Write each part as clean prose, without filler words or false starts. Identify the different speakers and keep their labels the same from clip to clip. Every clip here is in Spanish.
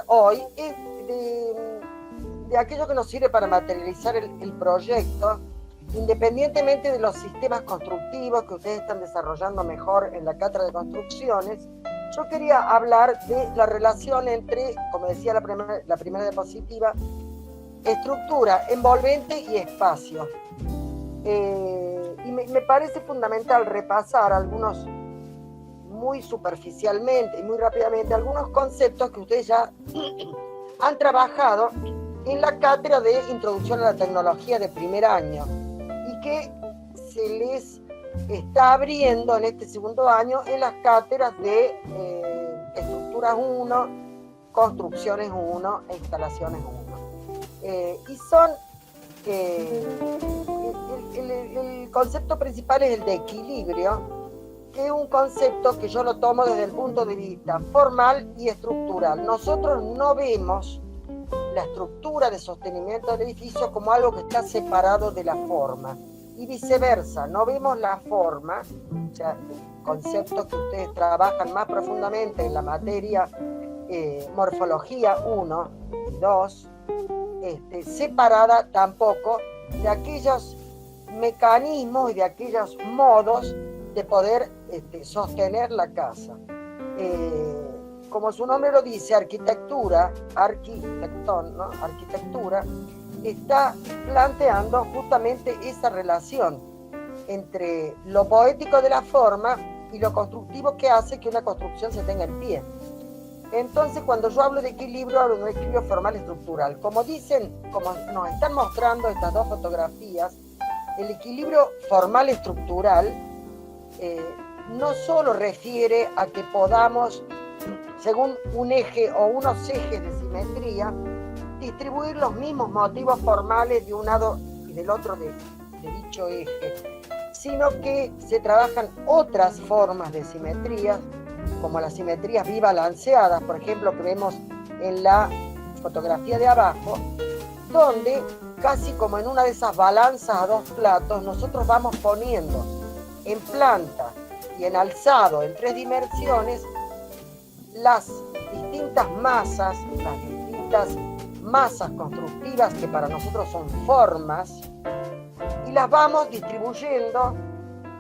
Speaker 1: hoy es de aquello que nos sirve para materializar el proyecto, independientemente de los sistemas constructivos que ustedes están desarrollando mejor en la cátedra de construcciones. Yo quería hablar de la relación entre, como decía la primera diapositiva, estructura, envolvente y espacio. Y me parece fundamental repasar algunos, muy superficialmente y muy rápidamente, algunos conceptos que ustedes ya han trabajado en la cátedra de Introducción a la Tecnología de primer año y que se les está abriendo en este segundo año en las cátedras de Estructuras 1, Construcciones 1 e Instalaciones 1. Y son, el concepto principal es el de equilibrio, que es un concepto que yo lo tomo desde el punto de vista formal y estructural. Nosotros no vemos la estructura de sostenimiento del edificio como algo que está separado de la forma, y viceversa, no vemos la forma, o sea, conceptos que ustedes trabajan más profundamente en la materia morfología 1 y 2, separada tampoco de aquellos mecanismos y de aquellos modos de poder sostener la casa. Como su nombre lo dice, arquitectura, ¿no? Arquitectura está planteando justamente esa relación entre lo poético de la forma y lo constructivo que hace que una construcción se tenga en pie. Entonces, cuando yo hablo de equilibrio, hablo de un equilibrio formal y estructural. Como dicen, como nos están mostrando estas dos fotografías, el equilibrio formal y estructural no solo refiere a que podamos, según un eje o unos ejes de simetría, distribuir los mismos motivos formales de un lado y del otro de dicho eje, sino que se trabajan otras formas de simetría, como las simetrías bibalanceadas, por ejemplo, que vemos en la fotografía de abajo, donde casi como en una de esas balanzas a dos platos, nosotros vamos poniendo en planta y en alzado en 3 dimensiones las distintas masas, constructivas que para nosotros son formas, y las vamos distribuyendo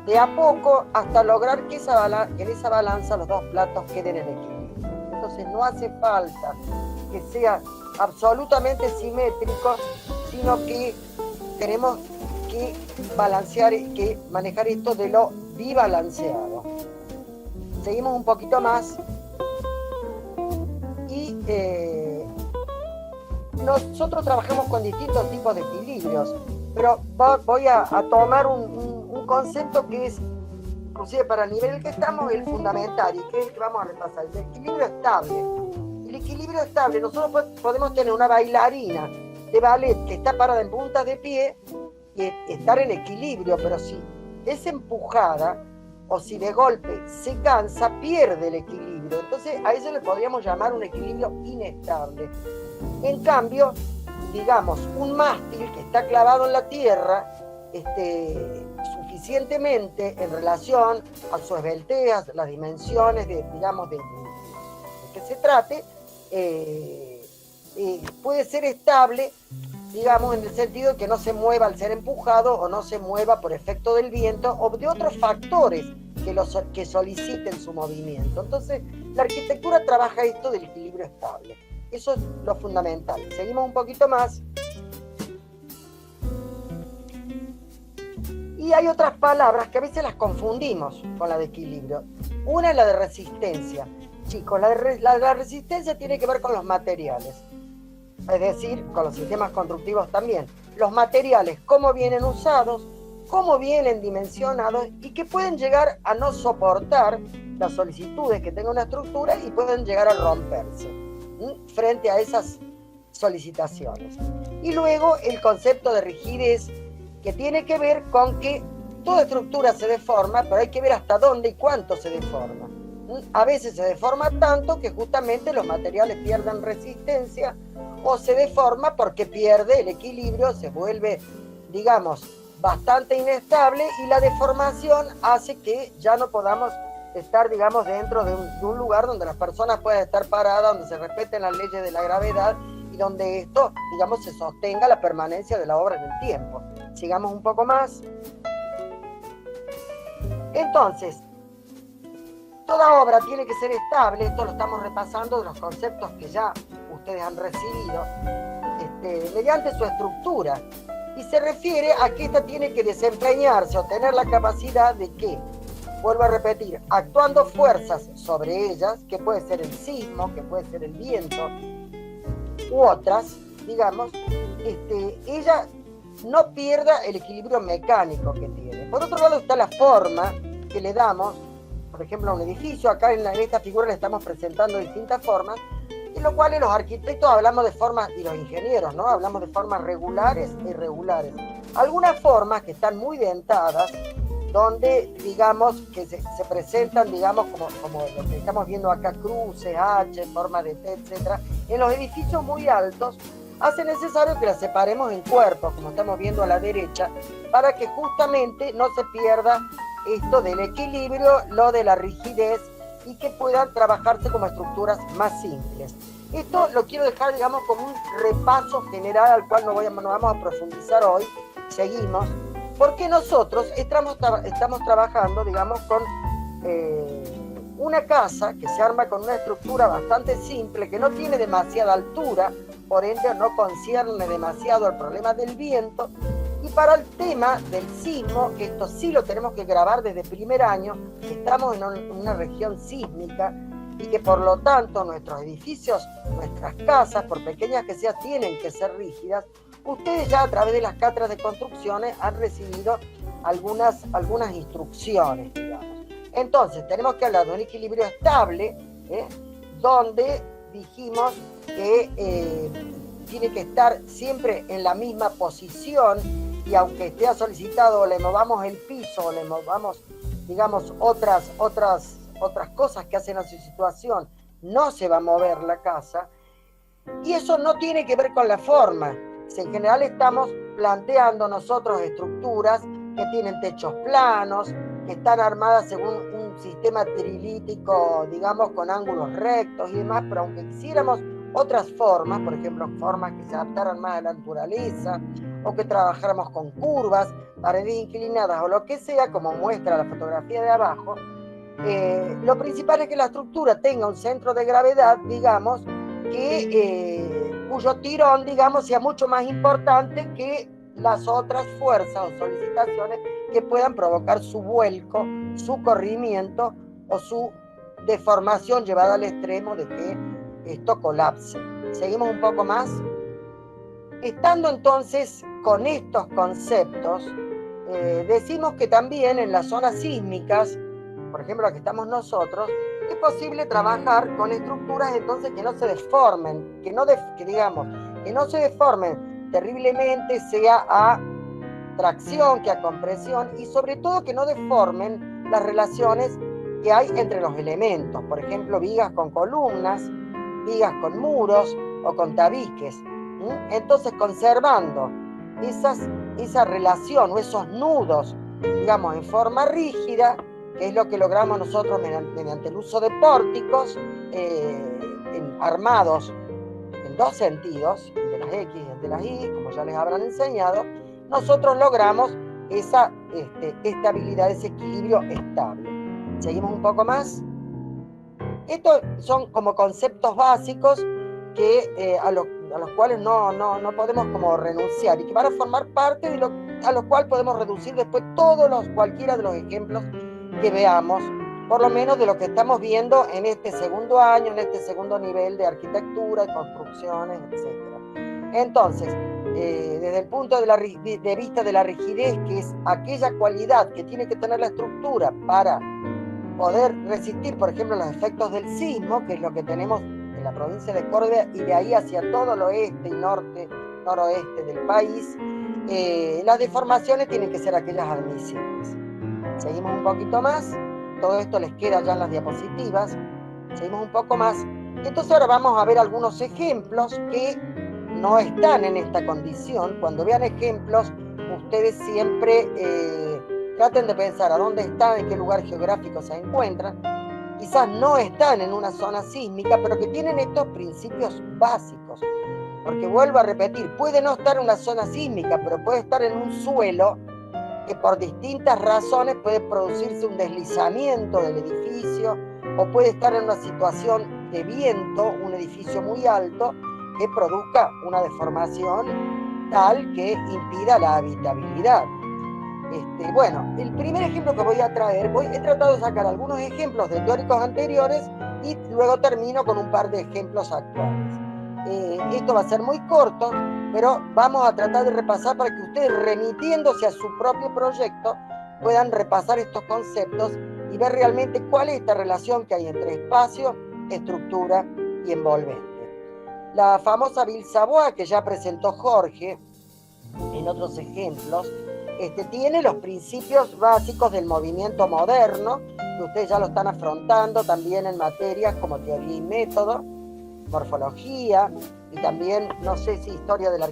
Speaker 1: de a poco hasta lograr que en esa balanza los dos platos queden en equilibrio. Entonces no hace falta que sea absolutamente simétrico, sino que tenemos que balancear, que manejar esto de lo bibalanceado. Seguimos un poquito más y nosotros trabajamos con distintos tipos de equilibrios, pero voy a tomar un concepto que es, inclusive para el nivel en el que estamos, el fundamental y que es el que vamos a repasar, el equilibrio estable. El equilibrio estable, nosotros podemos tener una bailarina de ballet que está parada en puntas de pie y estar en equilibrio, pero si es empujada o si de golpe se cansa, pierde el equilibrio. Entonces a eso le podríamos llamar un equilibrio inestable. En cambio, digamos, un mástil que está clavado en la tierra, suficientemente en relación a su esbeltez, las dimensiones de que se trate, puede ser estable, digamos, en el sentido de que no se mueva al ser empujado o no se mueva por efecto del viento o de otros factores que soliciten su movimiento. Entonces, la arquitectura trabaja esto del equilibrio estable. Eso es lo fundamental. Seguimos un poquito más. Y hay otras palabras que a veces las confundimos con la de equilibrio. Una es la de resistencia. Chicos, la resistencia tiene que ver con los materiales. Es decir, con los sistemas constructivos también. Los materiales, cómo vienen usados, cómo vienen dimensionados y que pueden llegar a no soportar las solicitudes que tenga una estructura y pueden llegar a romperse frente a esas solicitaciones. Y luego el concepto de rigidez, que tiene que ver con que toda estructura se deforma, pero hay que ver hasta dónde y cuánto se deforma. A veces se deforma tanto que justamente los materiales pierden resistencia, o se deforma porque pierde el equilibrio, se vuelve, digamos, bastante inestable, y la deformación hace que ya no podamos estar, digamos, dentro de un lugar donde las personas puedan estar paradas, donde se respeten las leyes de la gravedad y donde esto, digamos, se sostenga la permanencia de la obra en el tiempo. Sigamos un poco más. Entonces, toda obra tiene que ser estable. Esto lo estamos repasando de los conceptos que ya ustedes han recibido, mediante su estructura. Y se refiere a que esta tiene que desempeñarse o tener la capacidad de que, vuelvo a repetir, actuando fuerzas sobre ellas, que puede ser el sismo, que puede ser el viento, u otras, digamos, ella no pierda el equilibrio mecánico que tiene. Por otro lado está la forma que le damos, por ejemplo, a un edificio. Acá en esta figura le estamos presentando distintas formas, en lo cual los arquitectos hablamos de formas, y los ingenieros, ¿no? Hablamos de formas regulares e irregulares. Algunas formas que están muy dentadas, donde, digamos, que se presentan, digamos, como lo que estamos viendo acá, cruces, H, forma de T, etc. En los edificios muy altos, hace necesario que las separemos en cuerpos, como estamos viendo a la derecha, para que justamente no se pierda esto del equilibrio, lo de la rigidez, y que puedan trabajarse como estructuras más simples. Esto lo quiero dejar, digamos, como un repaso general al cual no vamos a profundizar hoy. Seguimos, porque nosotros estamos trabajando, digamos, con una casa que se arma con una estructura bastante simple, que no tiene demasiada altura, por ende no concierne demasiado al problema del viento. Y para el tema del sismo, esto sí lo tenemos que grabar desde primer año, estamos en una región sísmica y que por lo tanto nuestros edificios, nuestras casas, por pequeñas que sean, tienen que ser rígidas. Ustedes ya a través de las cátedras de construcciones han recibido algunas instrucciones, digamos. Entonces tenemos que hablar de un equilibrio estable, donde dijimos que tiene que estar siempre en la misma posición, y aunque esté solicitado o le movamos el piso o le movamos, digamos, otras cosas que hacen a su situación, no se va a mover la casa. Y eso no tiene que ver con la forma. En general estamos planteando nosotros estructuras que tienen techos planos, que están armadas según un sistema trilítico, digamos, con ángulos rectos y demás, pero aunque quisiéramos otras formas, por ejemplo, formas que se adaptaran más a la naturaleza, o que trabajáramos con curvas, paredes inclinadas o lo que sea, como muestra la fotografía de abajo, lo principal es que la estructura tenga un centro de gravedad, digamos, cuyo tirón, digamos, sea mucho más importante que las otras fuerzas o solicitaciones que puedan provocar su vuelco, su corrimiento o su deformación llevada al extremo de que esto colapse. Seguimos un poco más. Estando entonces con estos conceptos, decimos que también en las zonas sísmicas, por ejemplo la que estamos nosotros, es posible trabajar con estructuras entonces que no se deformen, que no se deformen terriblemente, sea a tracción que a compresión, y sobre todo que no deformen las relaciones que hay entre los elementos, por ejemplo vigas con columnas, vigas con muros o con tabiques. Entonces, conservando esa relación o esos nudos, digamos, en forma rígida, que es lo que logramos nosotros mediante el uso de pórticos armados en dos sentidos, el de las X y el de las Y, como ya les habrán enseñado, nosotros logramos esa estabilidad, ese equilibrio estable. Seguimos un poco más. Estos son como conceptos básicos que a los cuales no podemos como renunciar, y que van a formar parte de a los cuales podemos reducir después cualquiera de los ejemplos que veamos, por lo menos de lo que estamos viendo en este segundo año, en este segundo nivel de arquitectura, de construcciones, etc. Entonces, desde el punto de vista de la rigidez, que es aquella cualidad que tiene que tener la estructura para poder resistir, por ejemplo, los efectos del sismo, que es lo que tenemos en la provincia de Córdoba y de ahí hacia todo el oeste y noroeste del país, las deformaciones tienen que ser aquellas admisibles. Seguimos un poquito más, todo esto les queda ya en las diapositivas, seguimos un poco más. Entonces ahora vamos a ver algunos ejemplos que no están en esta condición. Cuando vean ejemplos, ustedes siempre traten de pensar a dónde están, en qué lugar geográfico se encuentran. Quizás no están en una zona sísmica, pero que tienen estos principios básicos. Porque vuelvo a repetir, puede no estar en una zona sísmica, pero puede estar en un suelo que por distintas razones puede producirse un deslizamiento del edificio, o puede estar en una situación de viento, un edificio muy alto, que produzca una deformación tal que impida la habitabilidad. Bueno, el primer ejemplo que voy a traer, he tratado de sacar algunos ejemplos de teóricos anteriores y luego termino con un par de ejemplos actuales. Esto va a ser muy corto, pero vamos a tratar de repasar para que ustedes, remitiéndose a su propio proyecto, puedan repasar estos conceptos y ver realmente cuál es esta relación que hay entre espacio, estructura y envolvente. La famosa Ville Savoye, que ya presentó Jorge en otros ejemplos, tiene los principios básicos del movimiento moderno, que ustedes ya lo están afrontando también en materias como teoría y método, morfología, y también, no sé si historia de la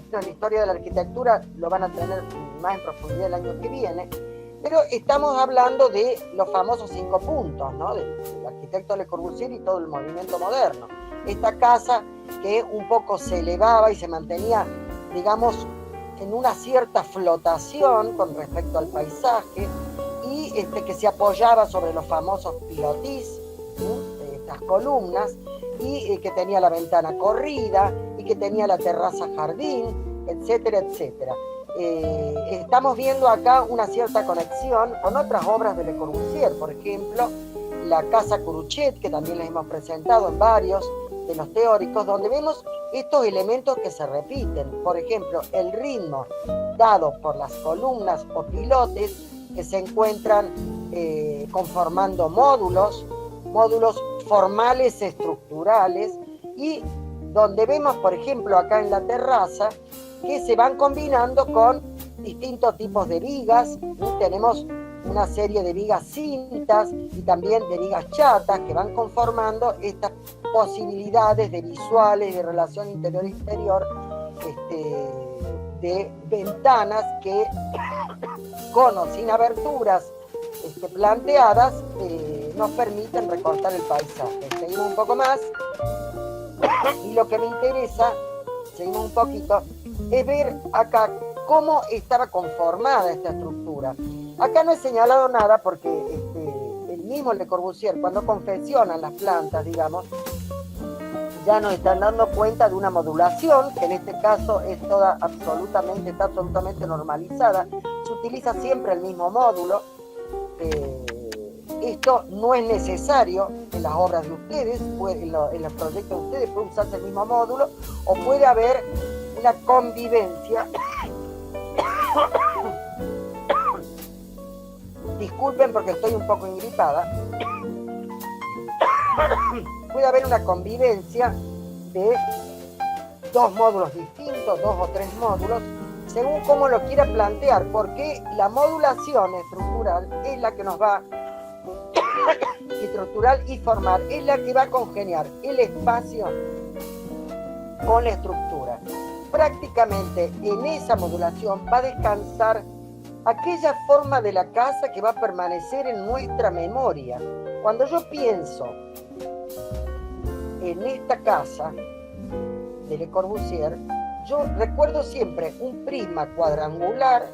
Speaker 1: arquitectura lo van a tener más en profundidad el año que viene, pero estamos hablando de los famosos 5 puntos, ¿no? Del arquitecto Le Corbusier y todo el movimiento moderno. Esta casa que un poco se elevaba y se mantenía, digamos, en una cierta flotación con respecto al paisaje, y que se apoyaba sobre los famosos pilotis, estas columnas, y que tenía la ventana corrida, y que tenía la terraza jardín, etcétera, etcétera. Estamos viendo acá una cierta conexión con otras obras de Le Corbusier, por ejemplo, la Casa Curuchet, que también les hemos presentado en varios de los teóricos, donde vemos estos elementos que se repiten. Por ejemplo, el ritmo dado por las columnas o pilotes que se encuentran conformando módulos formales estructurales, y donde vemos, por ejemplo, acá en la terraza, que se van combinando con distintos tipos de vigas. Tenemos una serie de vigas cintas y también de vigas chatas que van conformando estas posibilidades de visuales, de relación interior-exterior, de ventanas que, con o sin aberturas planteadas, nos permiten recortar el paisaje. Seguimos un poco más, y lo que me interesa, seguimos un poquito, es ver acá cómo estaba conformada esta estructura. Acá no he señalado nada porque el mismo Le Corbusier, cuando confeccionan las plantas, digamos, ya nos están dando cuenta de una modulación, que en este caso está absolutamente normalizada. Se utiliza siempre el mismo módulo. Esto no es necesario en las obras de ustedes, en los proyectos de ustedes puede usarse el mismo módulo, o puede haber una convivencia. Disculpen porque estoy un poco ingripada. Puede haber una convivencia de 2 módulos distintos, 2 o 3 módulos, según cómo lo quiera plantear, porque la modulación estructural es la que nos va, estructural y formal, es la que va a congeniar el espacio con la estructura. Prácticamente en esa modulación va a descansar aquella forma de la casa que va a permanecer en nuestra memoria. Cuando yo pienso en esta casa de Le Corbusier, yo recuerdo siempre un prisma cuadrangular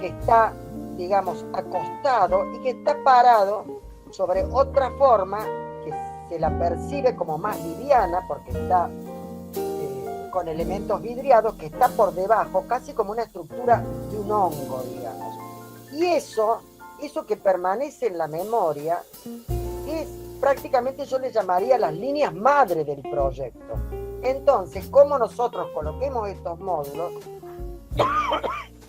Speaker 1: que está, digamos, acostado y que está parado sobre otra forma que se la percibe como más liviana, porque está con elementos vidriados, que está por debajo, casi como una estructura de un hongo, digamos. Y eso que permanece en la memoria es prácticamente, yo le llamaría, las líneas madre del proyecto. Entonces, cómo nosotros coloquemos estos módulos,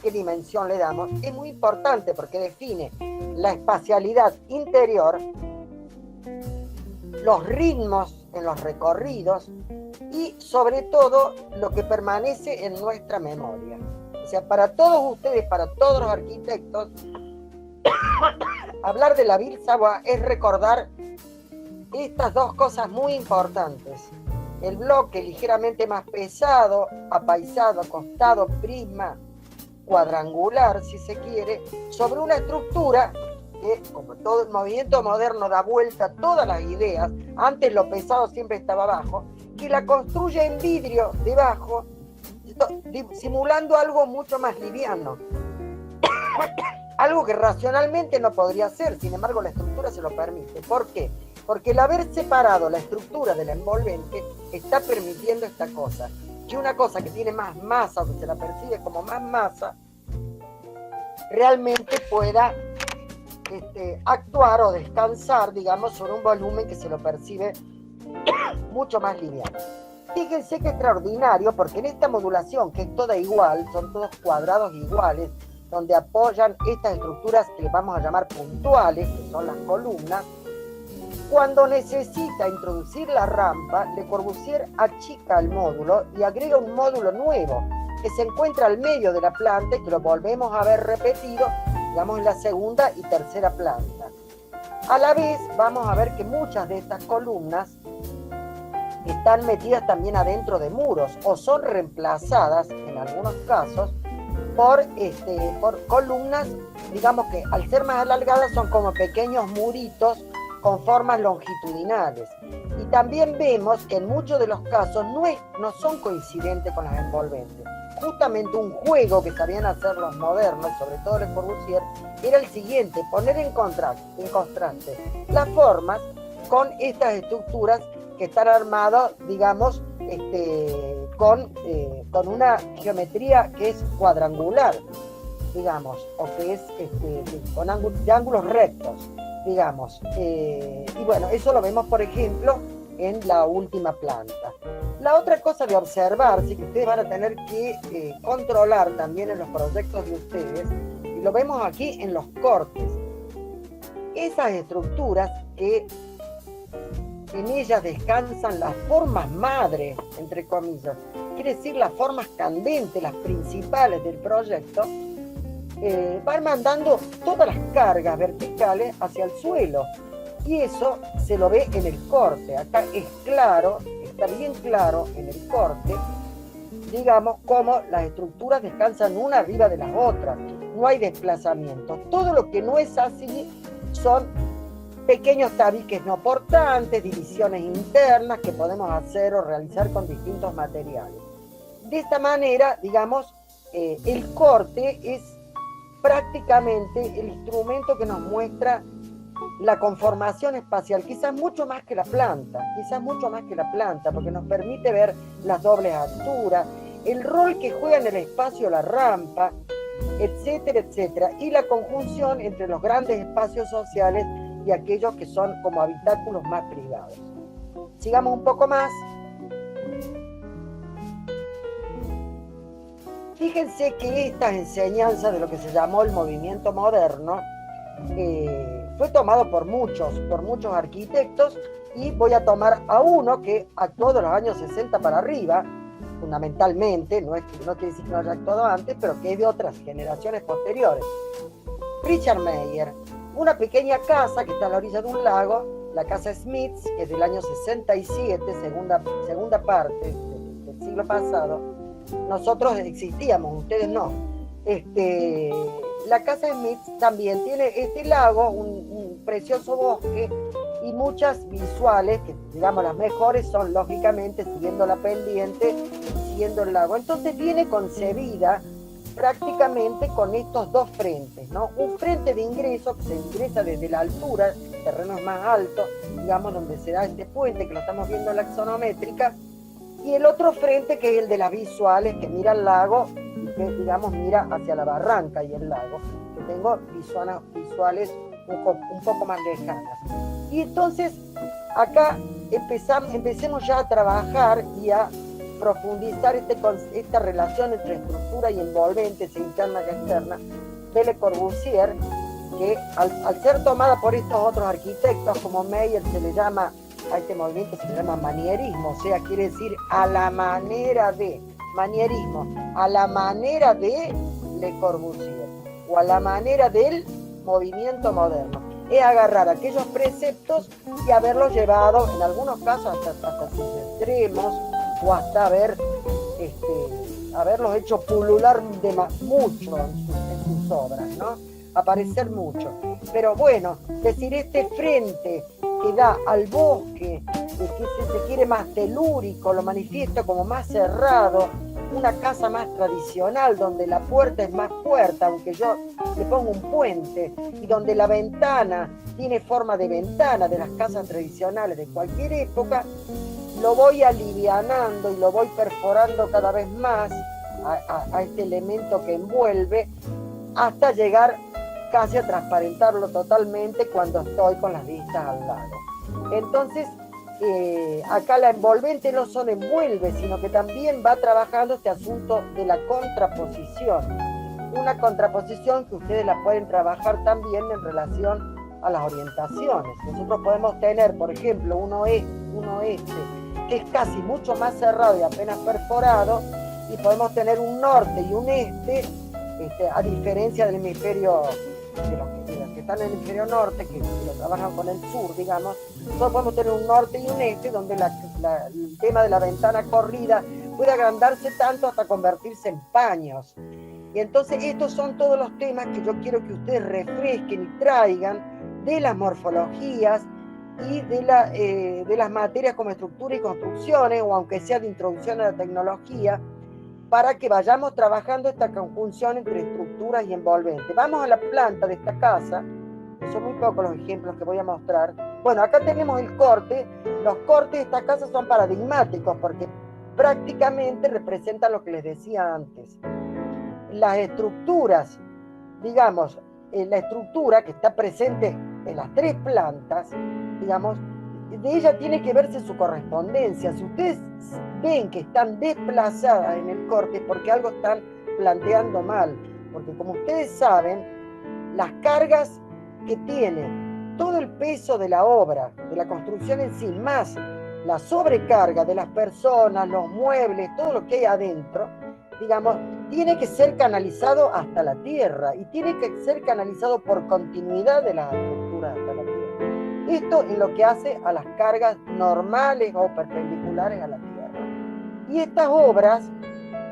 Speaker 1: qué dimensión le damos, es muy importante porque define la espacialidad interior, los ritmos en los recorridos y sobre todo lo que permanece en nuestra memoria. O sea, para todos ustedes, para todos los arquitectos, hablar de la Ville Savoye es recordar estas 2 cosas muy importantes: el bloque ligeramente más pesado, apaisado, acostado, prisma cuadrangular, si se quiere, sobre una estructura que, como todo el movimiento moderno da vuelta a todas las ideas, antes lo pesado siempre estaba abajo, que la construye en vidrio debajo, simulando algo mucho más liviano. Algo que racionalmente no podría ser, sin embargo la estructura se lo permite. ¿Por qué? Porque el haber separado la estructura del envolvente está permitiendo esta cosa, que una cosa que tiene más masa, o que se la percibe como más masa, realmente pueda actuar o descansar, digamos, sobre un volumen que se lo percibe mucho más liviano. Fíjense que extraordinario, porque en esta modulación, que es toda igual, son todos cuadrados iguales, donde apoyan estas estructuras que les vamos a llamar puntuales, que son las columnas, cuando necesita introducir la rampa, Le Corbusier achica el módulo y agrega un módulo nuevo, que se encuentra al medio de la planta y que lo volvemos a ver repetido, digamos, en la segunda y tercera planta. A la vez, vamos a ver que muchas de estas columnas están metidas también adentro de muros o son reemplazadas, en algunos casos, por columnas, digamos que al ser más alargadas son como pequeños muritos con formas longitudinales. Y también vemos que en muchos de los casos no son coincidentes con las envolventes. Justamente un juego que sabían hacer los modernos, sobre todo Le Corbusier, era el siguiente: poner en contraste las formas con estas estructuras que están armadas, digamos, con una geometría que es cuadrangular, digamos, o que es con de ángulos rectos, digamos. Y bueno, eso lo vemos, por ejemplo, en la última planta. La otra cosa de observarse, que ustedes van a tener que controlar también en los proyectos de ustedes, y lo vemos aquí en los cortes, esas estructuras que en ellas descansan las formas madre, entre comillas, quiere decir las formas candentes, las principales del proyecto, van mandando todas las cargas verticales hacia el suelo, y eso se lo ve en el corte. Acá es claro, está bien claro en el corte, digamos, cómo las estructuras descansan una arriba de las otras, no hay desplazamiento. Todo lo que no es así son pequeños tabiques no portantes, divisiones internas que podemos hacer o realizar con distintos materiales. De esta manera, digamos, el corte es prácticamente el instrumento que nos muestra la conformación espacial, quizás mucho más que la planta, porque nos permite ver las dobles alturas, el rol que juega en el espacio la rampa, etcétera, etcétera, y la conjunción entre los grandes espacios sociales y aquellos que son como habitáculos más privados. Sigamos un poco más. Fíjense que esta enseñanza de lo que se llamó el movimiento moderno fue tomado por muchos arquitectos, y voy a tomar a uno que actuó de los años 60 para arriba, fundamentalmente, no quiere decir que no haya actuado antes, pero que es de otras generaciones posteriores. Richard Meyer, una pequeña casa que está a la orilla de un lago, la casa Smiths, que es del año 67, segunda parte del siglo pasado. Nosotros existíamos, ustedes no. La casa Smiths también tiene este lago, un precioso bosque y muchas visuales, que digamos las mejores son lógicamente siguiendo la pendiente, siguiendo el lago. Entonces viene concebida prácticamente con estos dos frentes, ¿no? Un frente de ingreso que se ingresa desde la altura, terrenos más altos, digamos, donde se da este puente que lo estamos viendo en la axonométrica, y el otro frente que es el de las visuales, que mira al lago y que, digamos, mira hacia la barranca y el lago, que tengo visuales un poco más lejanas. Y entonces acá empecemos ya a trabajar y a profundizar esta relación entre estructura y envolvente, sea interna que externa, de Le Corbusier, que al ser tomada por estos otros arquitectos como Meyer, a este movimiento se le llama manierismo, o sea, quiere decir a la manera de, manierismo, a la manera de Le Corbusier, o a la manera del movimiento moderno. Es agarrar aquellos preceptos y haberlos llevado, en algunos casos hasta sus extremos, o hasta haberlos hecho pulular mucho en sus obras, ¿no? Aparecer mucho. Pero bueno, decir, este frente que da al bosque, que se quiere más telúrico, lo manifiesto como más cerrado, una casa más tradicional, donde la puerta es más puerta, aunque yo le pongo un puente, y donde la ventana tiene forma de ventana de las casas tradicionales de cualquier época, lo voy alivianando y lo voy perforando cada vez más a este elemento que envuelve, hasta llegar casi a transparentarlo totalmente cuando estoy con las vistas al lago. Entonces, acá la envolvente no solo envuelve, sino que también va trabajando este asunto de la contraposición. Una contraposición que ustedes la pueden trabajar también en relación a las orientaciones. Nosotros podemos tener, por ejemplo, un oeste, que es casi mucho más cerrado y apenas perforado, y podemos tener un norte y un este, a diferencia del hemisferio, de los que están en el hemisferio norte, que lo trabajan con el sur, digamos. Nosotros podemos tener un norte y un este, donde el tema de la ventana corrida puede agrandarse tanto hasta convertirse en paños. Y entonces estos son todos los temas que yo quiero que ustedes refresquen y traigan de las morfologías y de las materias como estructura y construcciones, o aunque sea de introducción a la tecnología, para que vayamos trabajando esta conjunción entre estructuras y envolvente. Vamos a la planta de esta casa, que son muy pocos los ejemplos que voy a mostrar. Bueno, acá tenemos el corte. Los cortes de esta casa son paradigmáticos porque prácticamente representan lo que les decía antes. Las estructuras, digamos, la estructura que está presente en las tres plantas, digamos, de ella tiene que verse su correspondencia. Si ustedes ven que están desplazadas en el corte, es porque algo están planteando mal, porque como ustedes saben, las cargas que tiene todo el peso de la obra, de la construcción en sí, más la sobrecarga de las personas, los muebles, todo lo que hay adentro, digamos, tiene que ser canalizado hasta la tierra, y tiene que ser canalizado por continuidad de las estructuras hasta la tierra. Esto es lo que hace a las cargas normales o perpendiculares a la tierra. Y estas obras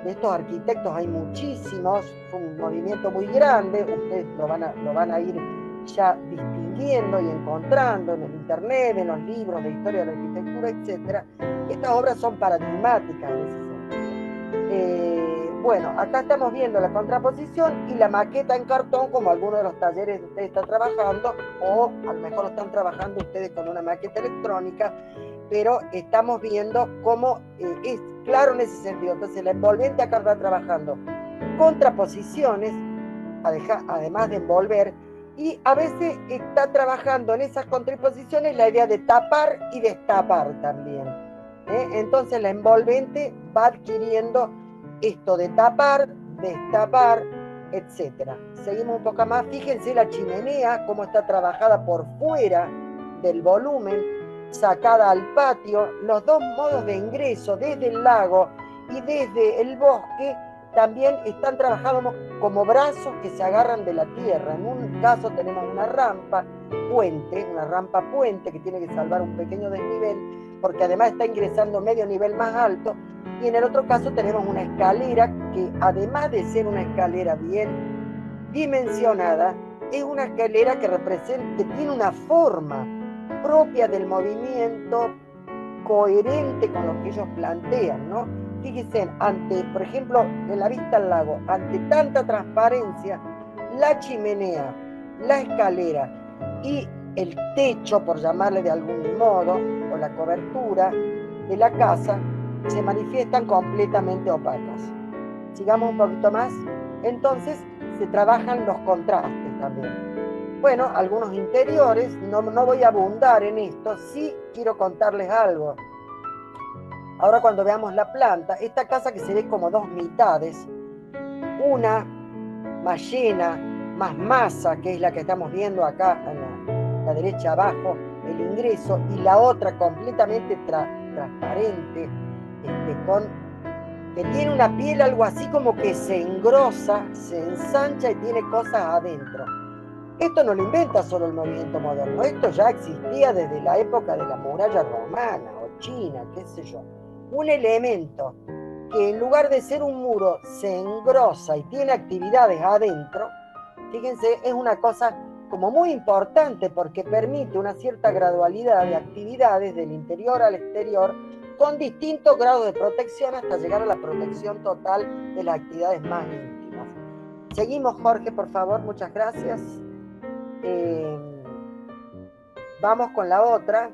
Speaker 1: de estos arquitectos hay muchísimos, fue un movimiento muy grande, ustedes lo van a ir ya distinguiendo y encontrando en el internet, en los libros de historia de la arquitectura, etc. Estas obras son paradigmáticas en ese sentido. Bueno, acá estamos viendo la contraposición y la maqueta en cartón, como algunos de los talleres que ustedes están trabajando, o a lo mejor lo están trabajando ustedes con una maqueta electrónica, pero estamos viendo cómo es claro en ese sentido. Entonces la envolvente acá está trabajando contraposiciones, además de envolver, y a veces está trabajando en esas contraposiciones la idea de tapar y destapar también. Entonces la envolvente va adquiriendo esto de tapar, destapar, etc. Seguimos un poco más. Fíjense la chimenea, cómo está trabajada por fuera del volumen, sacada al patio. Los dos modos de ingreso, desde el lago y desde el bosque, también están trabajados como brazos que se agarran de la tierra. En un caso tenemos una rampa puente que tiene que salvar un pequeño desnivel, porque además está ingresando medio nivel más alto. Y en el otro caso tenemos una escalera que, además de ser una escalera bien dimensionada, es una escalera que tiene una forma propia del movimiento, coherente con lo que ellos plantean, ¿no? Fíjense, por ejemplo, en la vista al lago, ante tanta transparencia, la chimenea, la escalera y el techo, por llamarle de algún modo, o la cobertura de la casa, se manifiestan completamente opacas. Sigamos un poquito más. Entonces se trabajan los contrastes también. Bueno, algunos interiores, no voy a abundar en esto, sí quiero contarles algo. Ahora cuando veamos la planta, esta casa que se ve como dos mitades, una más llena, más masa, que es la que estamos viendo acá en la derecha abajo, el ingreso, y la otra completamente transparente, que tiene una piel algo así como que se engrosa, se ensancha y tiene cosas adentro. Esto no lo inventa solo el movimiento moderno, esto ya existía desde la época de la muralla romana o china, qué sé yo. Un elemento que en lugar de ser un muro se engrosa y tiene actividades adentro, fíjense, es una cosa como muy importante porque permite una cierta gradualidad de actividades del interior al exterior con distintos grados de protección hasta llegar a la protección total de las actividades más íntimas. Seguimos, Jorge, por favor, muchas gracias. Vamos con la otra.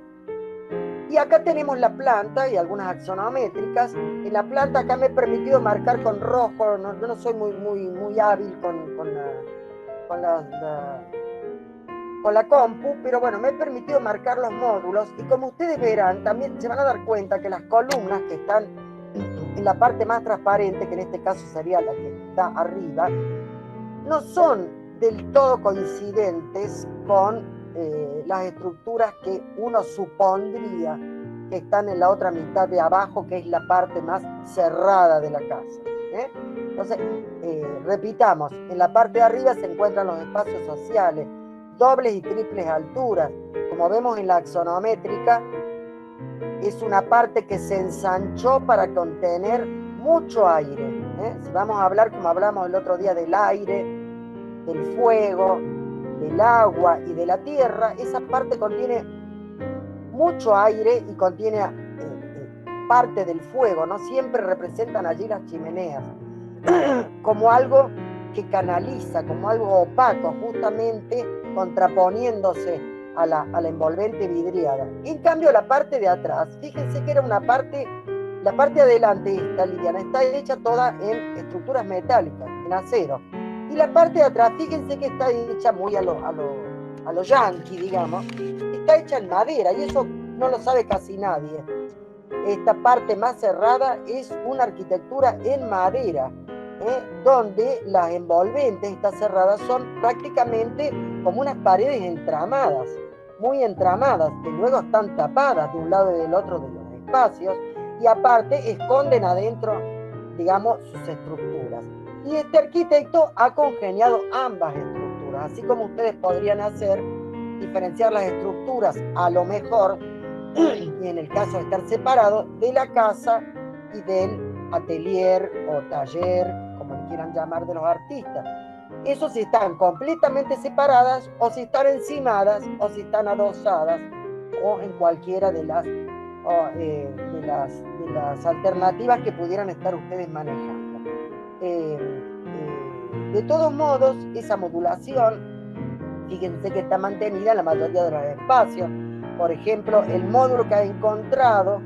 Speaker 1: Y acá tenemos la planta y algunas axonométricas. En la planta acá me he permitido marcar con rojo, yo no soy muy hábil con la compu, pero bueno, me he permitido marcar los módulos y como ustedes verán, también se van a dar cuenta que las columnas que están en la parte más transparente, que en este caso sería la que está arriba, no son del todo coincidentes con las estructuras que uno supondría que están en la otra mitad de abajo, que es la parte más cerrada de la casa. Entonces, repitamos, en la parte de arriba se encuentran los espacios sociales, dobles y triples alturas. Como vemos en la axonométrica, es una parte que se ensanchó para contener mucho aire. Si vamos a hablar, como hablamos el otro día, del aire, del fuego, del agua y de la tierra, esa parte contiene mucho aire y contiene parte del fuego, ¿no? Siempre representan allí las chimeneas como algo que canaliza, como algo opaco, justamente contraponiéndose a la envolvente vidriada. En cambio, la parte de atrás, fíjense que era una parte, la parte de adelante, esta Liliana, está hecha toda en estructuras metálicas, en acero. Y la parte de atrás, fíjense que está hecha muy a lo yankee, digamos, está hecha en madera, y eso no lo sabe casi nadie. Esta parte más cerrada es una arquitectura en madera, donde las envolventes, estas cerradas, son prácticamente como unas paredes entramadas, muy entramadas, que luego están tapadas de un lado y del otro de los espacios, y aparte esconden adentro, digamos, sus estructuras. Y este arquitecto ha congeniado ambas estructuras, así como ustedes podrían hacer, diferenciar las estructuras, a lo mejor, y en el caso de estar separados, de la casa y del atelier o taller, como le quieran llamar, de los artistas. Eso si están completamente separadas, o si están encimadas, o si están adosadas, o en cualquiera de las alternativas que pudieran estar ustedes manejando. De todos modos, esa modulación, fíjense que está mantenida en la mayoría de los espacios. Por ejemplo, el módulo que ha encontrado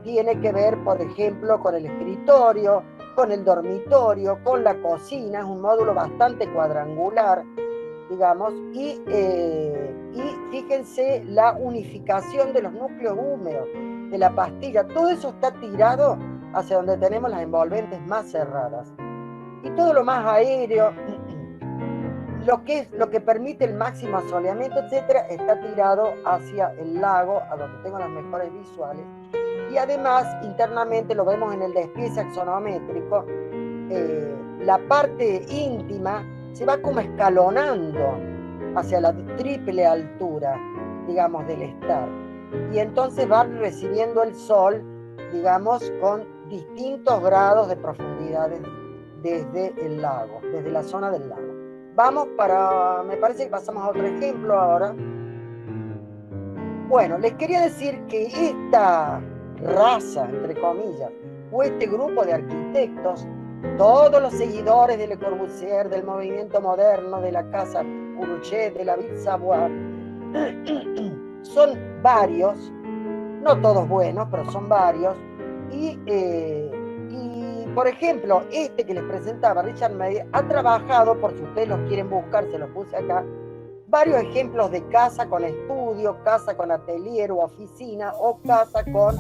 Speaker 1: tiene que ver, por ejemplo, con el escritorio, con el dormitorio, con la cocina. Es un módulo bastante cuadrangular, digamos, y fíjense la unificación de los núcleos húmedos, de la pastilla. Todo eso está tirado hacia donde tenemos las envolventes más cerradas. Y todo lo más aéreo, lo que permite el máximo asoleamiento, etcétera, está tirado hacia el lago, a donde tengo las mejores visuales. Y además, internamente, lo vemos en el despiece axonométrico, la parte íntima se va como escalonando hacia la triple altura, digamos, del estar. Y entonces va recibiendo el sol, digamos, con distintos grados de profundidades desde el lago, desde la zona del lago. Vamos me parece que pasamos a otro ejemplo ahora. Bueno, les quería decir que esta raza, entre comillas, o este grupo de arquitectos, todos los seguidores de Le Corbusier, del movimiento moderno, de la casa Uruchet, de la Ville Savoie, son varios, no todos buenos, pero son varios, y por ejemplo, este que les presentaba, Richard Meyer, ha trabajado, por si ustedes los quieren buscar, se los puse acá, varios ejemplos de casa con estudio, casa con atelier o oficina, o casa con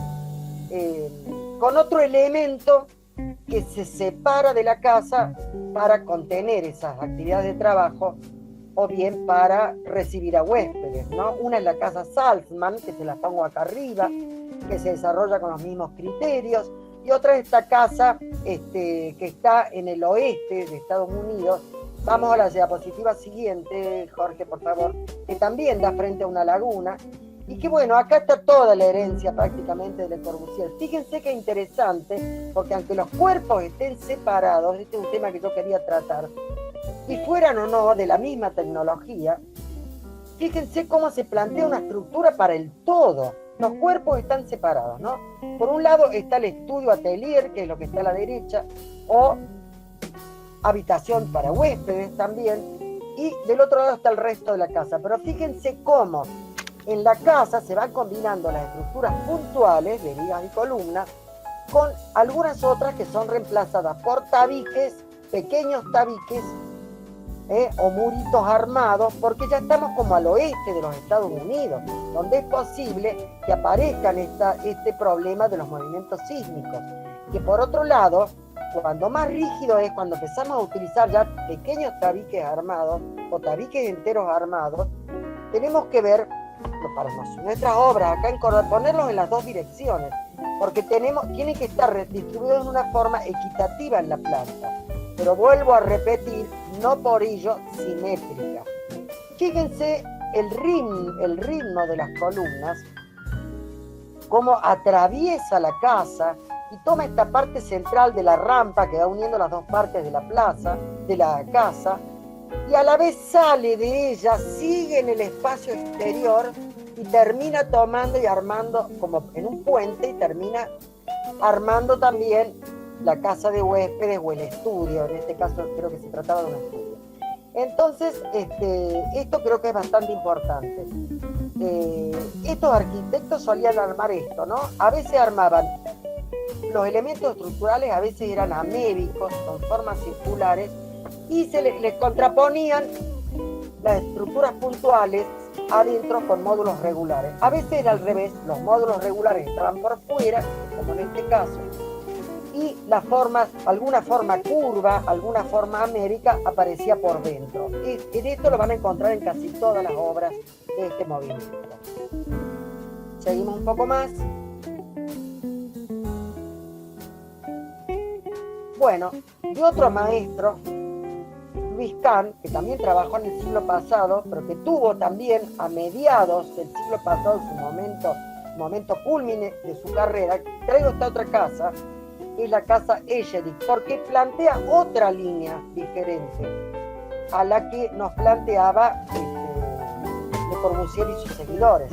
Speaker 1: otro elemento que se separa de la casa para contener esas actividades de trabajo, o bien para recibir a huéspedes, ¿no? Una es la casa Salzman, que se la pongo acá arriba, que se desarrolla con los mismos criterios, y otra es esta casa que está en el oeste de Estados Unidos. Vamos a la diapositiva siguiente, Jorge, por favor, que también da frente a una laguna, Y que bueno, acá está toda la herencia prácticamente de Le Corbusier. Fíjense qué interesante, porque aunque los cuerpos estén separados, este es un tema que yo quería tratar, y fueran o no de la misma tecnología, fíjense cómo se plantea una estructura para el todo. Los cuerpos están separados, ¿no? Por un lado está el estudio atelier, que es lo que está a la derecha, o habitación para huéspedes también, y del otro lado está el resto de la casa. Pero fíjense cómo en la casa se van combinando las estructuras puntuales de vigas y columnas con algunas otras que son reemplazadas por tabiques, pequeños tabiques, o muritos armados, porque ya estamos como al oeste de los Estados Unidos, donde es posible que aparezcan este problema de los movimientos sísmicos. Que por otro lado, cuando más rígido es, cuando empezamos a utilizar ya pequeños tabiques armados o tabiques enteros armados, tenemos que ver, para nuestras obras acá en Córdoba, ponerlos en las dos direcciones, porque tienen que estar distribuidos de una forma equitativa en la planta. Pero vuelvo a repetir, no por ello simétrica. Fíjense el ritmo de las columnas, cómo atraviesa la casa y toma esta parte central de la rampa que va uniendo las dos partes de la plaza, de la casa, y a la vez sale de ella, sigue en el espacio exterior y termina tomando y armando como en un puente, y termina armando también la casa de huéspedes o el estudio. En este caso creo que se trataba de un estudio. Entonces, esto creo que es bastante importante. Estos arquitectos solían armar esto, ¿no? A veces armaban los elementos estructurales, a veces eran amébicos, con formas circulares, y se les contraponían las estructuras puntuales adentro con módulos regulares. A veces era al revés, los módulos regulares estaban por fuera, como en este caso, y las formas, alguna forma curva, alguna forma américa aparecía por dentro. Y esto lo van a encontrar en casi todas las obras de este movimiento. Seguimos un poco más. Bueno, de otro maestro, Luis Kahn, que también trabajó en el siglo pasado, pero que tuvo también a mediados del siglo pasado su momento cúlmine de su carrera. Traigo esta otra casa, es la casa Escherich, porque plantea otra línea diferente a la que nos planteaba Le Corbusier y sus seguidores.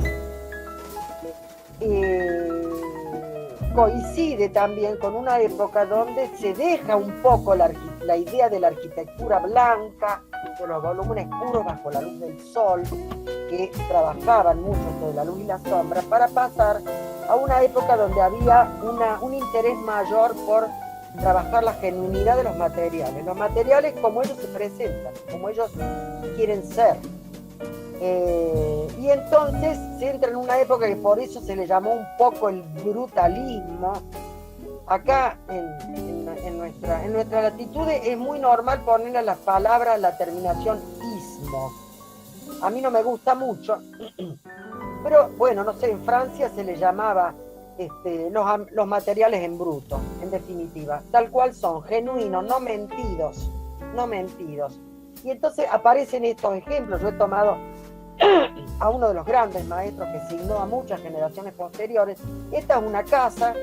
Speaker 1: Coincide también con una época donde se deja un poco la idea de la arquitectura blanca, de los volúmenes puros bajo la luz del sol, que trabajaban mucho esto de la luz y la sombra, para pasar a una época donde había un interés mayor por trabajar la genuinidad de los materiales como ellos se presentan, como ellos quieren ser. Y entonces se entra en una época que por eso se le llamó un poco el brutalismo. Acá en nuestra latitud es muy normal ponerle a las palabras la terminación ismo. A mí no me gusta mucho, pero bueno, no sé, en Francia se le llamaba los materiales en bruto, en definitiva, tal cual son, genuinos, no mentidos. Y entonces aparecen estos ejemplos. Yo he tomado a uno de los grandes maestros que signó a muchas generaciones posteriores. Esta es una casa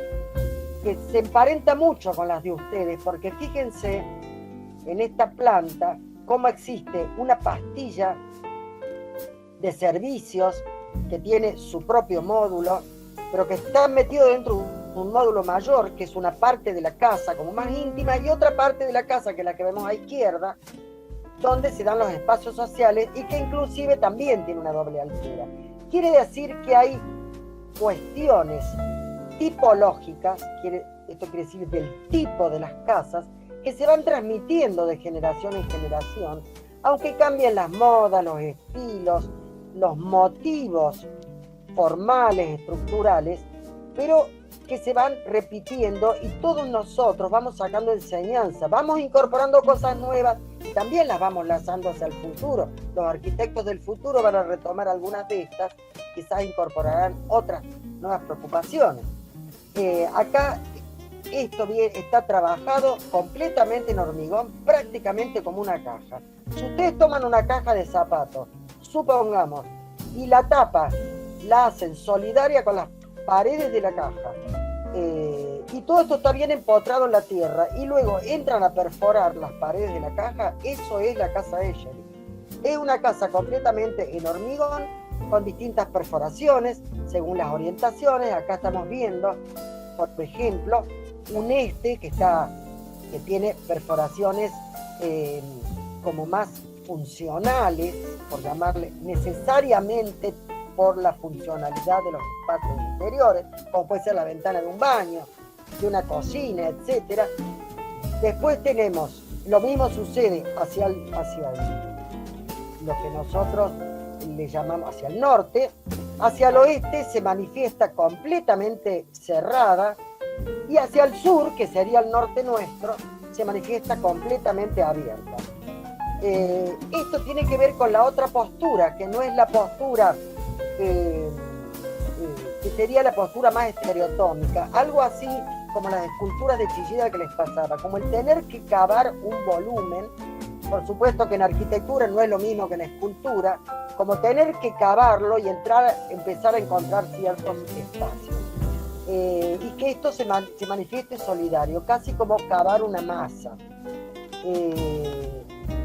Speaker 1: que se emparenta mucho con las de ustedes, porque fíjense en esta planta cómo existe una pastilla de servicios que tiene su propio módulo, pero que está metido dentro de un módulo mayor, que es una parte de la casa como más íntima, y otra parte de la casa, que es la que vemos a izquierda, donde se dan los espacios sociales, y que inclusive también tiene una doble altura. Quiere decir que hay cuestiones tipológicas, esto quiere decir del tipo de las casas, que se van transmitiendo de generación en generación, aunque cambien las modas, los estilos, los motivos formales, estructurales, pero que se van repitiendo, y todos nosotros vamos sacando enseñanza, vamos incorporando cosas nuevas y también las vamos lanzando hacia el futuro. Los arquitectos del futuro van a retomar algunas de estas, quizás incorporarán otras nuevas preocupaciones. Acá esto está trabajado completamente en hormigón, prácticamente como una caja. Si ustedes toman una caja de zapatos, supongamos, y la tapa la hacen solidaria con las paredes de la caja. Y todo esto está bien empotrado en la tierra y luego entran a perforar las paredes de la caja. Eso es la casa Escher. Es una casa completamente en hormigón con distintas perforaciones según las orientaciones. Acá estamos viendo, por ejemplo, un que tiene perforaciones como más funcionales, por llamarle, necesariamente por la funcionalidad de los espacios interiores, como puede ser la ventana de un baño, de una cocina, etc. Después tenemos, lo mismo sucede hacia lo que nosotros le llamamos hacia el norte. Hacia el oeste se manifiesta completamente cerrada, y hacia el sur, que sería el norte nuestro, se manifiesta completamente abierta. Esto tiene que ver con la otra postura, que no es la postura que sería la postura más estereotómica, algo así como las esculturas de Chillida que les pasaba, como el tener que cavar un volumen. Por supuesto que en arquitectura no es lo mismo que en escultura, como tener que cavarlo y empezar a encontrar ciertos espacios. Y que esto se manifieste solidario, casi como cavar una masa.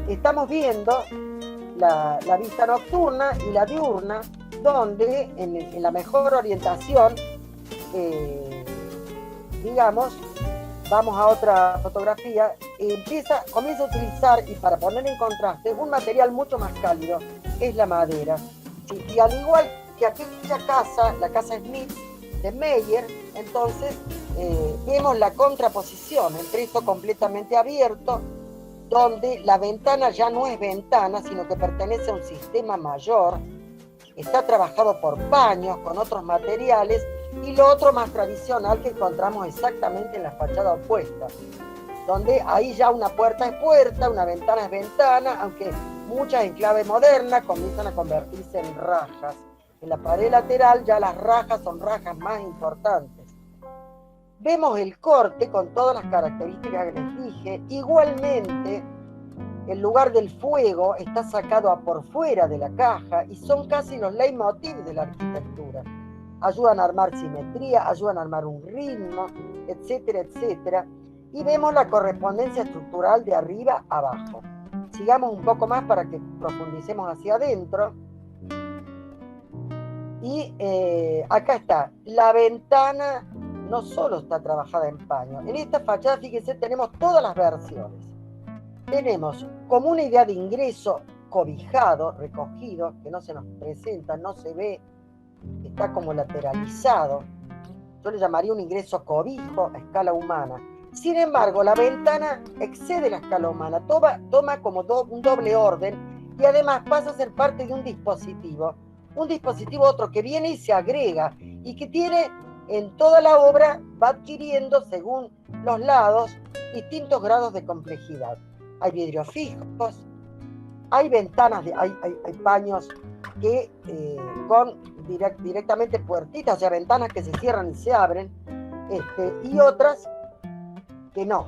Speaker 1: Estamos viendo la vista nocturna y la diurna, donde en la mejor orientación, digamos, vamos a otra fotografía, comienza a utilizar, y para poner en contraste, un material mucho más cálido, es la madera. ¿Sí? Y al igual que aquella casa, la casa Smith de Meyer, entonces vemos la contraposición entre esto completamente abierto, donde la ventana ya no es ventana, sino que pertenece a un sistema mayor, está trabajado por paños, con otros materiales, y lo otro más tradicional que encontramos exactamente en la fachada opuesta, donde ahí ya una puerta es puerta, una ventana es ventana, aunque muchas en clave moderna comienzan a convertirse en rajas. En la pared lateral ya las rajas son rajas más importantes. Vemos el corte con todas las características que les dije. Igualmente, el lugar del fuego está sacado por fuera de la caja y son casi los leitmotiv de la arquitectura. Ayudan a armar simetría, ayudan a armar un ritmo, etcétera, etcétera. Y vemos la correspondencia estructural de arriba a abajo. Sigamos un poco más para que profundicemos hacia adentro. Y acá está, la ventana no solo está trabajada en paño. En esta fachada, fíjense, tenemos todas las versiones. Tenemos como una idea de ingreso cobijado, recogido, que no se nos presenta, no se ve, está como lateralizado. Yo le llamaría un ingreso cobijo a escala humana. Sin embargo, la ventana excede la escala humana, toma como un doble orden y además pasa a ser parte de un dispositivo otro que viene y se agrega y que tiene en toda la obra, va adquiriendo según los lados distintos grados de complejidad. Hay vidrios fijos, hay ventanas, hay paños que con directamente puertitas, o sea, ventanas que se cierran y se abren, y otras que no.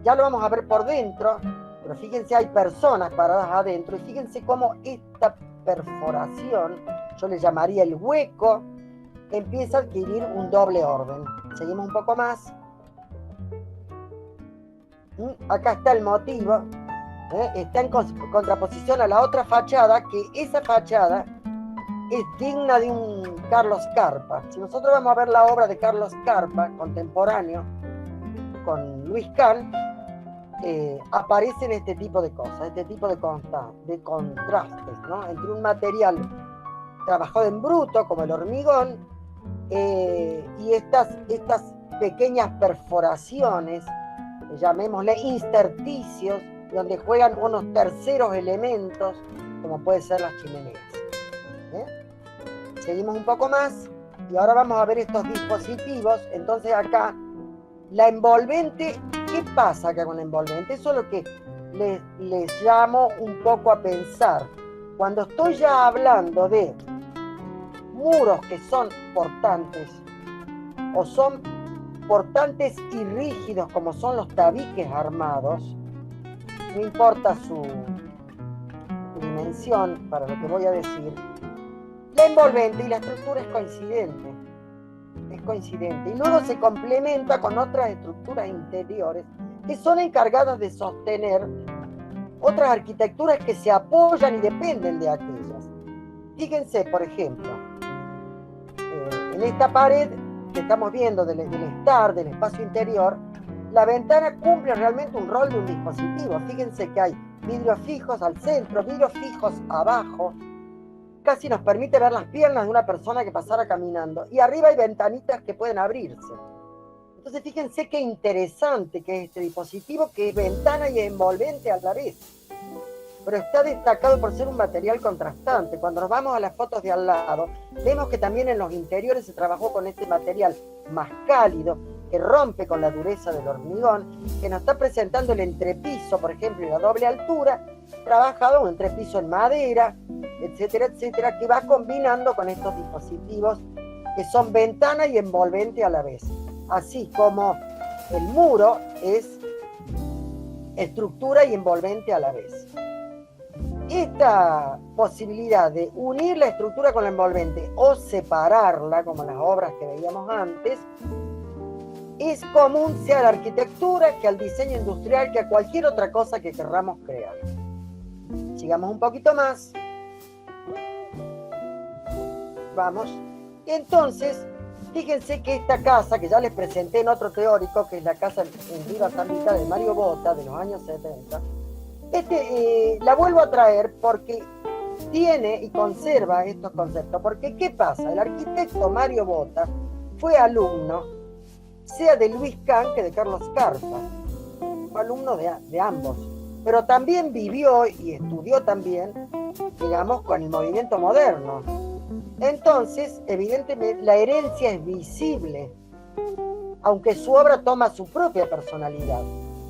Speaker 1: Ya lo vamos a ver por dentro, pero fíjense, hay personas paradas adentro, y fíjense cómo esta perforación, yo le llamaría el hueco, empieza a adquirir un doble orden. Seguimos un poco más. Acá está el motivo, está en contraposición a la otra fachada, que esa fachada es digna de un Carlos Carpa. Si nosotros vamos a ver la obra de Carlos Carpa, contemporáneo, con Luis Kahn, aparecen este tipo de cosas, este tipo de contrastes, ¿no? Entre un material trabajado en bruto, como el hormigón, y estas pequeñas perforaciones, llamémosle intersticios, donde juegan unos terceros elementos, como pueden ser las chimeneas. Seguimos un poco más, y ahora vamos a ver estos dispositivos. Entonces acá, la envolvente, ¿qué pasa acá con la envolvente? Eso es lo que les llamo un poco a pensar. Cuando estoy ya hablando de muros que son portantes, o son portantes y rígidos como son los tabiques armados, no importa su dimensión para lo que voy a decir, La envolvente y la estructura es coincidente. Es coincidente. Y luego se complementa con otras estructuras interiores que son encargadas de sostener otras arquitecturas que se apoyan y dependen de aquellas. Fíjense, por ejemplo, en esta pared que estamos viendo del espacio interior, la ventana cumple realmente un rol de un dispositivo. Fíjense que hay vidrios fijos al centro, vidrios fijos abajo, casi nos permite ver las piernas de una persona que pasara caminando, y arriba hay ventanitas que pueden abrirse. Entonces fíjense qué interesante que es este dispositivo, que es ventana y envolvente a la vez, pero está destacado por ser un material contrastante. Cuando nos vamos a las fotos de al lado, vemos que también en los interiores se trabajó con este material más cálido, que rompe con la dureza del hormigón, que nos está presentando el entrepiso, por ejemplo, y la doble altura, trabajado un entrepiso en madera, etcétera, etcétera, que va combinando con estos dispositivos que son ventana y envolvente a la vez. Así como el muro es estructura y envolvente a la vez. Esta posibilidad de unir la estructura con la envolvente o separarla, como las obras que veíamos antes, es común sea a la arquitectura, que al diseño industrial, que a cualquier otra cosa que querramos crear. Sigamos un poquito más. Vamos. Entonces, fíjense que esta casa, que ya les presenté en otro teórico, que es la casa en Riva San Vita de Mario Botta, de los años 70, la vuelvo a traer porque tiene y conserva estos conceptos. Porque, ¿qué pasa? El arquitecto Mario Botta fue alumno, sea de Luis Kahn que de Carlos Carpa, fue alumno de ambos, pero también vivió y estudió también, digamos, con el movimiento moderno. Entonces, evidentemente, la herencia es visible, aunque su obra toma su propia personalidad.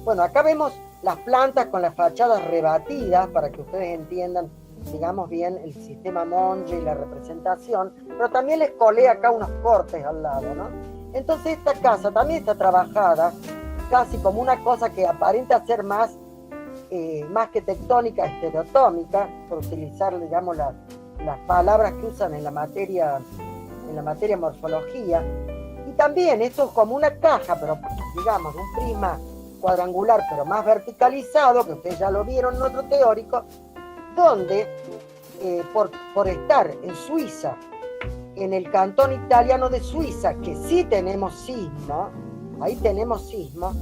Speaker 1: Bueno, acá vemos las plantas con las fachadas rebatidas, para que ustedes entiendan, digamos bien, el sistema Monge y la representación, pero también les colé acá unos cortes al lado, ¿no? Entonces esta casa también está trabajada casi como una cosa que aparenta ser más que tectónica, estereotómica, por utilizar, digamos, las palabras que usan en la materia morfología. Y también esto es como una caja, pero digamos, un prisma cuadrangular, pero más verticalizado, que ustedes ya lo vieron en otro teórico, donde por estar en Suiza, en el cantón italiano de Suiza, que sí tenemos sismo, ahí tenemos sismo,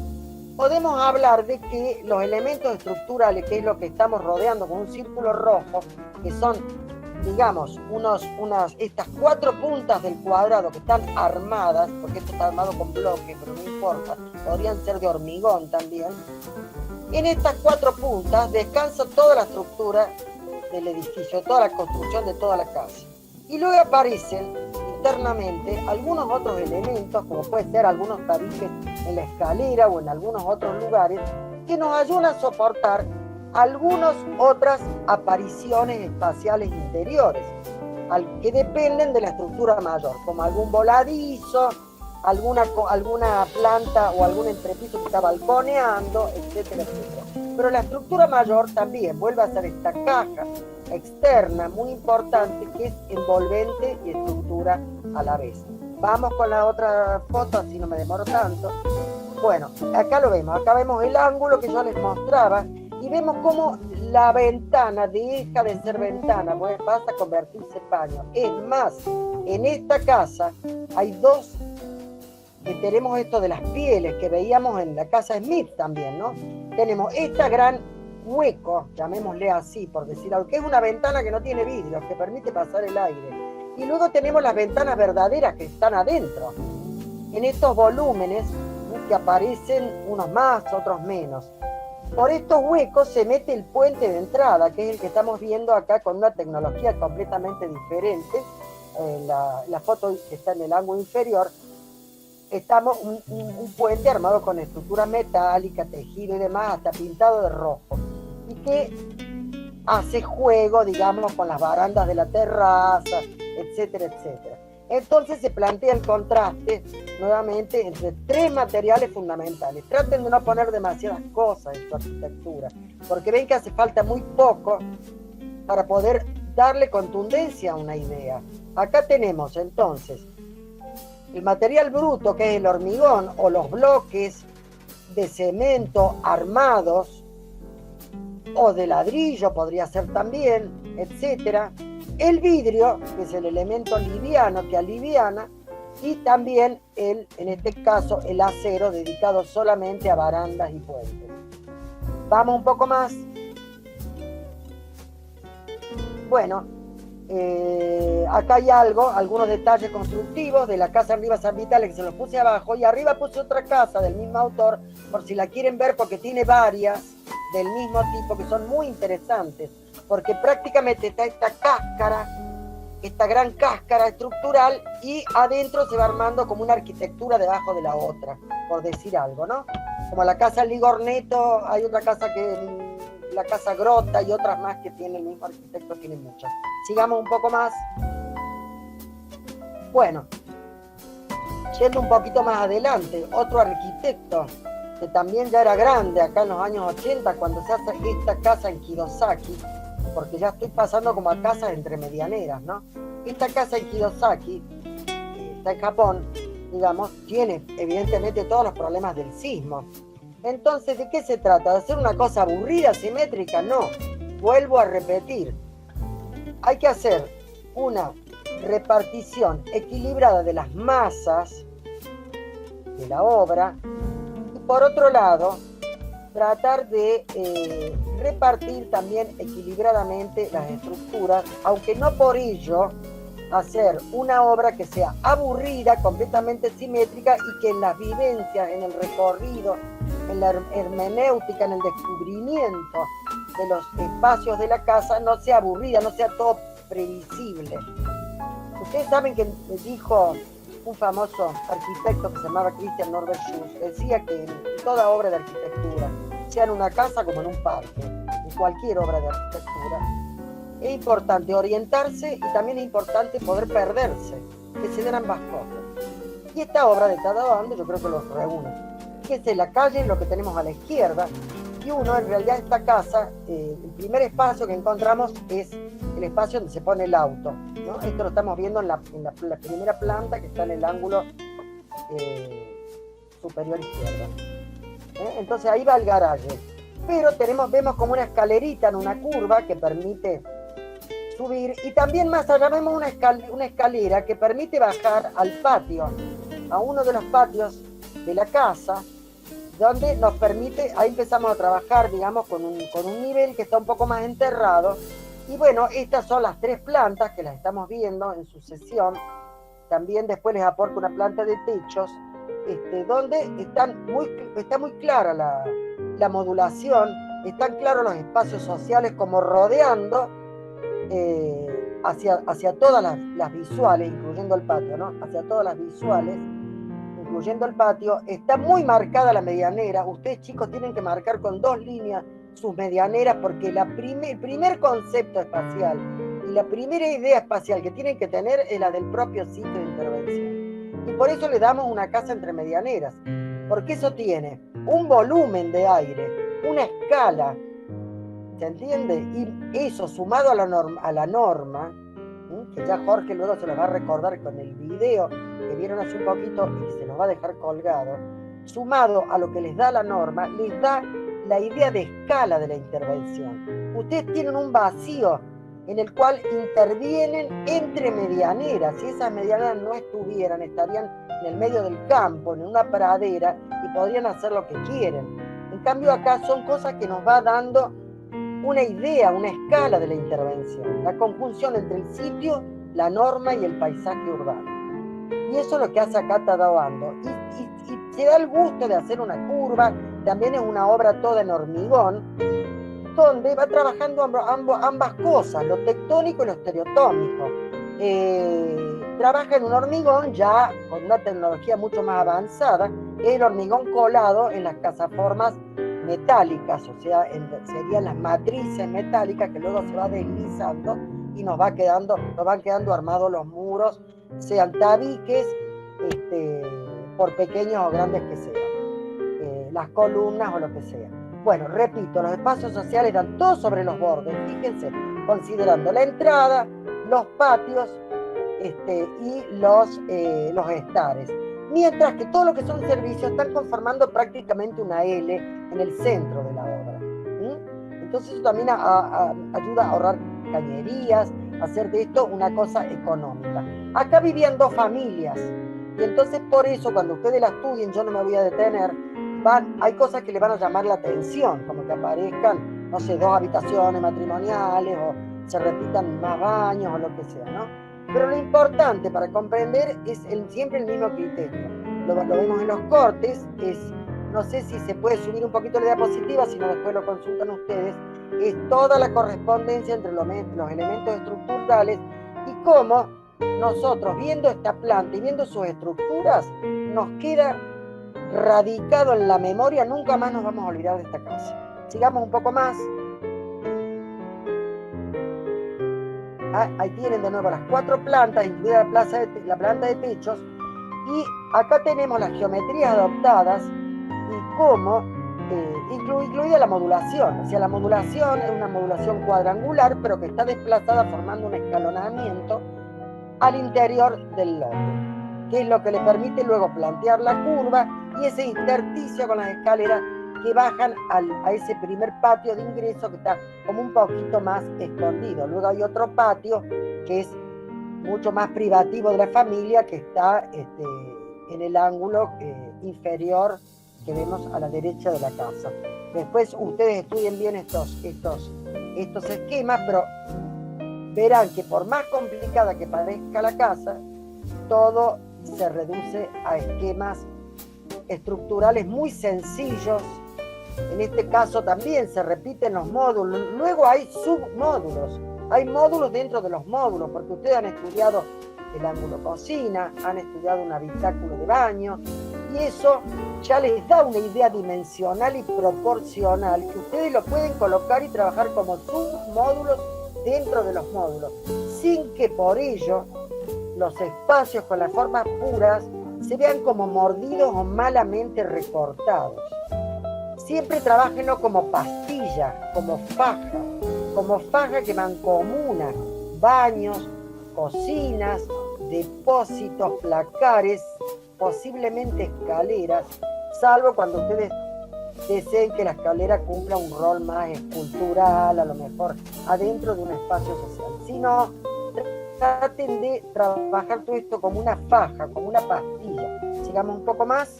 Speaker 1: podemos hablar de que los elementos estructurales, que es lo que estamos rodeando con un círculo rojo, que son, digamos, estas 4 puntas del cuadrado que están armadas, porque esto está armado con bloques, pero no importa, podrían ser de hormigón también. En estas 4 puntas descansa toda la estructura del edificio, toda la construcción de toda la casa. Y luego aparecen internamente algunos otros elementos, como puede ser algunos tabiques en la escalera o en algunos otros lugares, que nos ayudan a soportar algunas otras apariciones espaciales interiores, que dependen de la estructura mayor, como algún voladizo, alguna planta o algún entrepiso que está balconeando, etcétera, etcétera. Pero la estructura mayor también vuelve a ser esta caja externa muy importante, que es envolvente y estructura a la vez. Vamos con la otra foto, así no me demoro tanto. Bueno, acá lo vemos, acá vemos el ángulo que yo les mostraba, y vemos cómo la ventana deja de ser ventana, pues pasa a convertirse en paño. Es más, en esta casa hay 2, que tenemos esto de las pieles que veíamos en la casa Smith también, ¿no? Tenemos esta gran hueco, llamémosle así, por decir algo, que es una ventana que no tiene vidrios, que permite pasar el aire. Y luego tenemos las ventanas verdaderas que están adentro, en estos volúmenes, que aparecen unos más, otros menos. Por estos huecos se mete el puente de entrada, que es el que estamos viendo acá con una tecnología completamente diferente. La foto que está en el ángulo inferior, estamos un puente armado con estructura metálica, tejido y demás, hasta pintado de rojo, y que hace juego, digamos, con las barandas de la terraza, etcétera, etcétera. Entonces se plantea el contraste nuevamente entre 3 materiales fundamentales. Traten de no poner demasiadas cosas en su arquitectura, porque ven que hace falta muy poco para poder darle contundencia a una idea. Acá tenemos entonces el material bruto, que es el hormigón o los bloques de cemento armados, o de ladrillo podría ser también, etcétera. El vidrio, que es el elemento liviano que aliviana, y también en este caso el acero, dedicado solamente a barandas y puentes. Vamos un poco más. Bueno, acá hay algunos detalles constructivos de la casa arriba San Vitale, que se los puse abajo, y arriba puse otra casa del mismo autor, por si la quieren ver, porque tiene varias del mismo tipo que son muy interesantes, porque prácticamente está esta cáscara, esta gran cáscara estructural, y adentro se va armando como una arquitectura debajo de la otra, por decir algo, ¿no? Como la casa Ligorneto, hay otra casa que la casa Grota y otras más que tiene el mismo arquitecto, tiene muchas. Sigamos un poco más. Bueno, yendo un poquito más adelante, otro arquitecto que también ya era grande acá en los años 80, cuando se hace esta casa en Kiyosaki, porque ya estoy pasando como a casas entre medianeras, ¿no? Esta casa en Kiyosaki, está en Japón, digamos, tiene evidentemente todos los problemas del sismo. Entonces, ¿de qué se trata? ¿De hacer una cosa aburrida, simétrica? No. Vuelvo a repetir. Hay que hacer una repartición equilibrada de las masas de la obra, y por otro lado, tratar de repartir también equilibradamente las estructuras, aunque no por ello hacer una obra que sea aburrida, completamente simétrica, y que en las vivencias, en el recorrido, en la hermenéutica, en el descubrimiento de los espacios de la casa, no sea aburrida, no sea todo previsible. Ustedes saben que dijo un famoso arquitecto que se llamaba Christian Norbert Schuss, decía que en toda obra de arquitectura, sea en una casa como en un parque, en cualquier obra de arquitectura, es importante orientarse y también es importante poder perderse, que se den ambas cosas. Y esta obra de Tadao Ando yo creo que los reúne. Fíjense, la calle es lo que tenemos a la izquierda, y uno, en realidad, esta casa, el primer espacio que encontramos es el espacio donde se pone el auto, ¿no? Esto lo estamos viendo en la primera planta, que está en el ángulo superior izquierdo. Entonces ahí va el garaje. Pero vemos como una escalerita en una curva que permite subir, y también más allá vemos una escalera que permite bajar al patio, a uno de los patios de la casa, donde nos permite, ahí empezamos a trabajar, digamos, con un nivel que está un poco más enterrado. Y bueno, estas son las tres plantas que las estamos viendo en sucesión. También después les aporto una planta de techos, donde está muy clara la modulación, están claros los espacios sociales como rodeando hacia todas las visuales, incluyendo el patio, ¿no? Hacia todas las visuales, incluyendo el patio. Está muy marcada la medianera. Ustedes, chicos, tienen que marcar con 2 líneas sus medianeras, porque el primer concepto espacial y la primera idea espacial que tienen que tener es la del propio sitio de intervención. Y por eso le damos una casa entre medianeras, porque eso tiene un volumen de aire, una escala, ¿se entiende? Y eso sumado a la norma, que ya Jorge luego se los va a recordar con el video que vieron hace un poquito y se los va a dejar colgado, sumado a lo que les da la norma, les da la idea de escala de la intervención. Ustedes tienen un vacío en el cual intervienen entre medianeras. Si esas medianeras no estuvieran, estarían en el medio del campo, en una pradera, y podrían hacer lo que quieren. En cambio acá son cosas que nos va dando una idea, una escala de la intervención, la conjunción entre el sitio, la norma y el paisaje urbano. Y eso es lo que hace acá Tadao Ando. Y se da el gusto de hacer una curva. También es una obra toda en hormigón, donde va trabajando ambas cosas, lo tectónico y lo estereotónico. Trabaja en un hormigón ya con una tecnología mucho más avanzada, el hormigón colado en las casaformas metálicas, o sea, serían las matrices metálicas que luego se va deslizando y nos van quedando armados los muros, sean tabiques, por pequeños o grandes que sean, las columnas o lo que sea. Bueno, repito, los espacios sociales dan todo sobre los bordes. Fíjense, considerando la entrada, los patios y los estares. Mientras que todo lo que son servicios están conformando prácticamente una L en el centro de la obra. Entonces eso también ayuda a ahorrar cañerías, a hacer de esto una cosa económica. Acá vivían 2 familias, y entonces por eso cuando ustedes la estudien, yo no me voy a detener, hay cosas que le van a llamar la atención, como que aparezcan, no sé, 2 habitaciones matrimoniales, o se repitan más baños, o lo que sea, ¿no? Pero lo importante para comprender es siempre el mismo criterio. Lo vemos en los cortes, no sé si se puede subir un poquito la diapositiva, si no después lo consultan ustedes, es toda la correspondencia entre los elementos estructurales y cómo nosotros, viendo esta planta y viendo sus estructuras, nos queda radicado en la memoria, nunca más nos vamos a olvidar de esta casa. Sigamos un poco más. Ahí tienen de nuevo las 4 plantas, incluida la planta de techos, y acá tenemos las geometrías adoptadas y cómo, incluida la modulación. O sea, la modulación es una modulación cuadrangular, pero que está desplazada formando un escalonamiento al interior del lote, que es lo que le permite luego plantear la curva y ese intersticio con las escaleras que bajan a ese primer patio de ingreso que está como un poquito más escondido. Luego hay otro patio que es mucho más privativo de la familia, que está en el ángulo inferior que vemos a la derecha de la casa. Después ustedes estudien bien estos esquemas, pero verán que por más complicada que parezca la casa, todo se reduce a esquemas estructurales muy sencillos. En este caso también se repiten los módulos. Luego hay submódulos, hay módulos dentro de los módulos, porque ustedes han estudiado el ángulo cocina, han estudiado un habitáculo de baño, y eso ya les da una idea dimensional y proporcional que ustedes lo pueden colocar y trabajar como submódulos dentro de los módulos, sin que por ello los espacios con las formas puras se vean como mordidos o malamente recortados. Siempre trabájenlo como pastilla, como faja que mancomuna baños, cocinas, depósitos, placares, posiblemente escaleras, salvo cuando ustedes deseen que la escalera cumpla un rol más escultural, a lo mejor adentro de un espacio social. Si no, traten de trabajar todo esto como una faja, como una pastilla. Sigamos un poco más.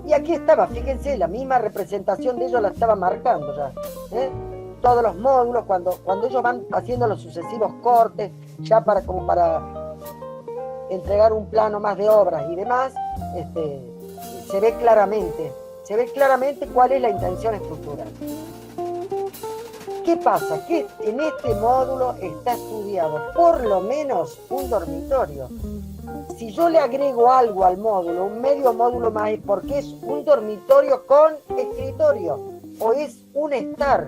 Speaker 1: Y aquí estaba, fíjense, la misma representación de ellos la estaba marcando ya. Todos los módulos, cuando ellos van haciendo los sucesivos cortes, ya para entregar un plano más de obras y demás, se ve claramente cuál es la intención estructural. ¿Qué pasa? Que en este módulo está estudiado por lo menos un dormitorio. Si yo le agrego algo al módulo, un medio módulo más, es porque es un dormitorio con escritorio, o es un estar,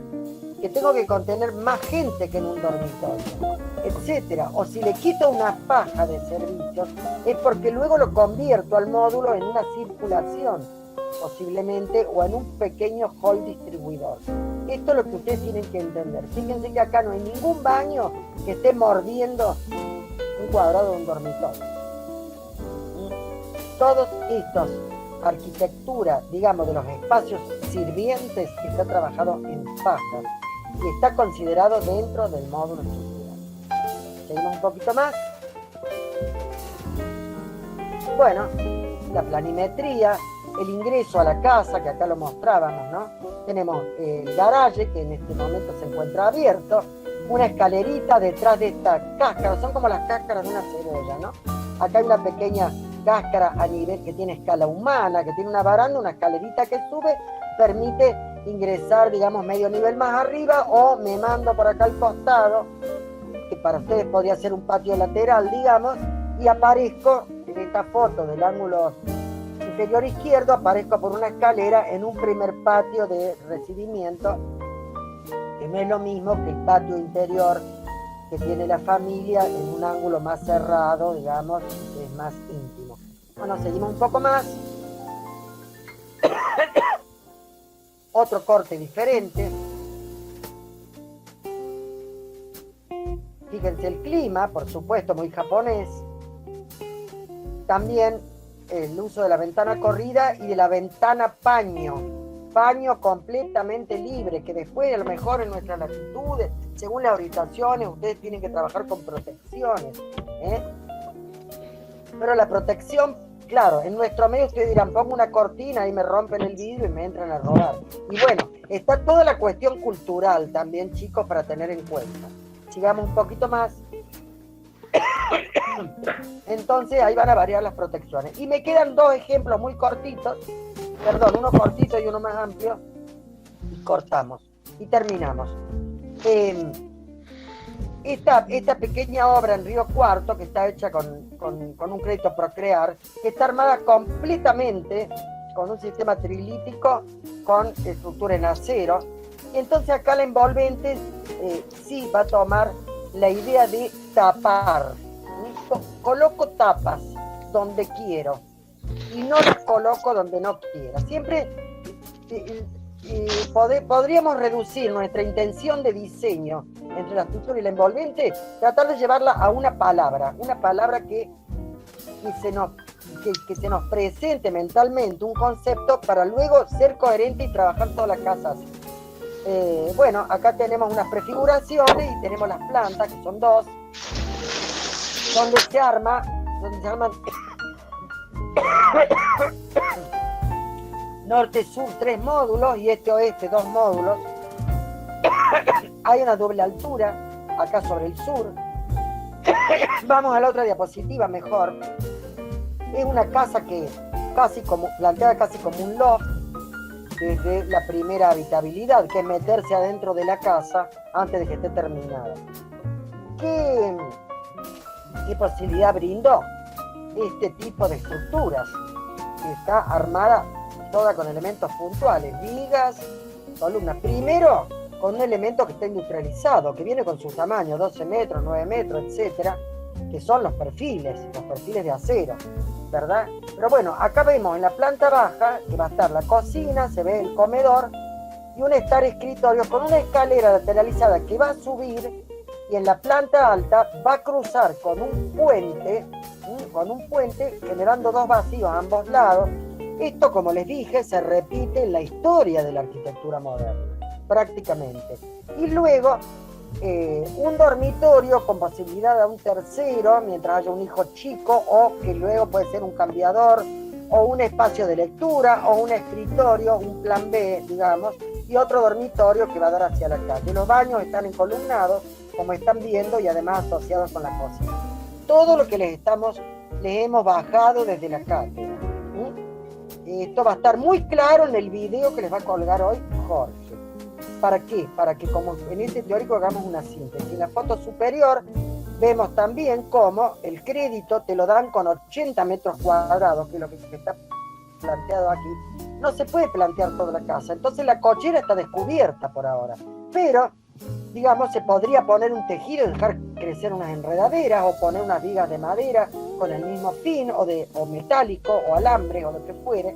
Speaker 1: que tengo que contener más gente que en un dormitorio, etcétera. O si le quito una faja de servicios, es porque luego lo convierto al módulo en una circulación, posiblemente, o en un pequeño hall distribuidor. Esto es lo que ustedes tienen que entender. Fíjense que acá no hay ningún baño que esté mordiendo un cuadrado de un dormitorio. Todos estos arquitectura, digamos, de los espacios sirvientes, está trabajado en fajas y está considerado dentro del módulo estructural. Seguimos un poquito más. Bueno, la planimetría, el ingreso a la casa, que acá lo mostrábamos, ¿no? Tenemos el garaje, que en este momento se encuentra abierto, una escalerita detrás de esta cáscara, son como las cáscaras de una cebolla, ¿no? Acá hay una pequeña cáscara a nivel que tiene escala humana, que tiene una baranda, una escalerita que sube, permite ingresar, digamos, medio nivel más arriba, o me mando por acá al costado, que para ustedes podría ser un patio lateral, digamos, y aparezco en esta foto del ángulo inferior izquierdo, aparezco por una escalera en un primer patio de recibimiento, que no es lo mismo que el patio interior que tiene la familia en un ángulo más cerrado, digamos, que es más íntimo. Bueno, seguimos un poco más. otro corte diferente. Fíjense el clima, por supuesto, muy japonés. También el uso de la ventana corrida y de la ventana paño. Paño completamente libre, que después a lo mejor en nuestras latitudes, según las orientaciones, ustedes tienen que trabajar con protecciones. Pero la protección, claro, en nuestro medio ustedes dirán, pongo una cortina y me rompen el vidrio y me entran a robar. Y bueno, está toda la cuestión cultural también, chicos, para tener en cuenta. Sigamos un poquito más. Entonces ahí van a variar las protecciones. Y me quedan dos ejemplos muy cortitos. Perdón, uno cortito y uno más amplio. Y cortamos. Y terminamos. Esta pequeña obra en Río Cuarto, que está hecha con un crédito Procrear, que está armada completamente con un sistema trilítico con estructura en acero. Y entonces acá la envolvente sí va a tomar la idea de tapar. Coloco tapas donde quiero y no las coloco donde no quiero. Siempre podríamos reducir nuestra intención de diseño entre la estructura y la envolvente, tratar de llevarla a una palabra que se nos presente mentalmente un concepto para luego ser coherente y trabajar toda la casa así. Bueno, acá tenemos unas prefiguraciones y tenemos las plantas, que son dos, donde se arman norte-sur 3 módulos y este-oeste 2 módulos. Hay una doble altura acá sobre el sur. Vamos a la otra diapositiva mejor. Es una casa que planteada casi como un loft, desde la primera habitabilidad, que es meterse adentro de la casa antes de que esté terminada. ¿Qué posibilidad brindó este tipo de estructuras? Está armada toda con elementos puntuales, vigas, columnas. Primero, con un elemento que está industrializado, que viene con su tamaño, 12 metros, 9 metros, etcétera, que son los perfiles de acero, ¿verdad? Pero bueno, acá vemos en la planta baja que va a estar la cocina, se ve el comedor y un escritorio con una escalera lateralizada que va a subir, y en la planta alta va a cruzar con un puente generando dos vacíos a ambos lados. Esto, como les dije, se repite en la historia de la arquitectura moderna, prácticamente. Y luego un dormitorio con posibilidad de un tercero mientras haya un hijo chico, o que luego puede ser un cambiador, o un espacio de lectura, o un escritorio, un plan B, digamos, y otro dormitorio que va a dar hacia la calle. Los baños están encolumnados, como están viendo, y además asociados con la cocina. Todo lo que les hemos bajado desde la cátedra. Esto va a estar muy claro en el video que les va a colgar hoy Jorge. ¿Para qué? Para que, como en este teórico, hagamos una síntesis. En la foto superior vemos también cómo el crédito te lo dan con 80 metros cuadrados, que es lo que está planteado aquí. No se puede plantear toda la casa, entonces la cochera está descubierta por ahora. Pero, digamos, se podría poner un tejido y dejar crecer unas enredaderas, o poner unas vigas de madera con el mismo fin, o metálico, o alambre, o lo que fuere.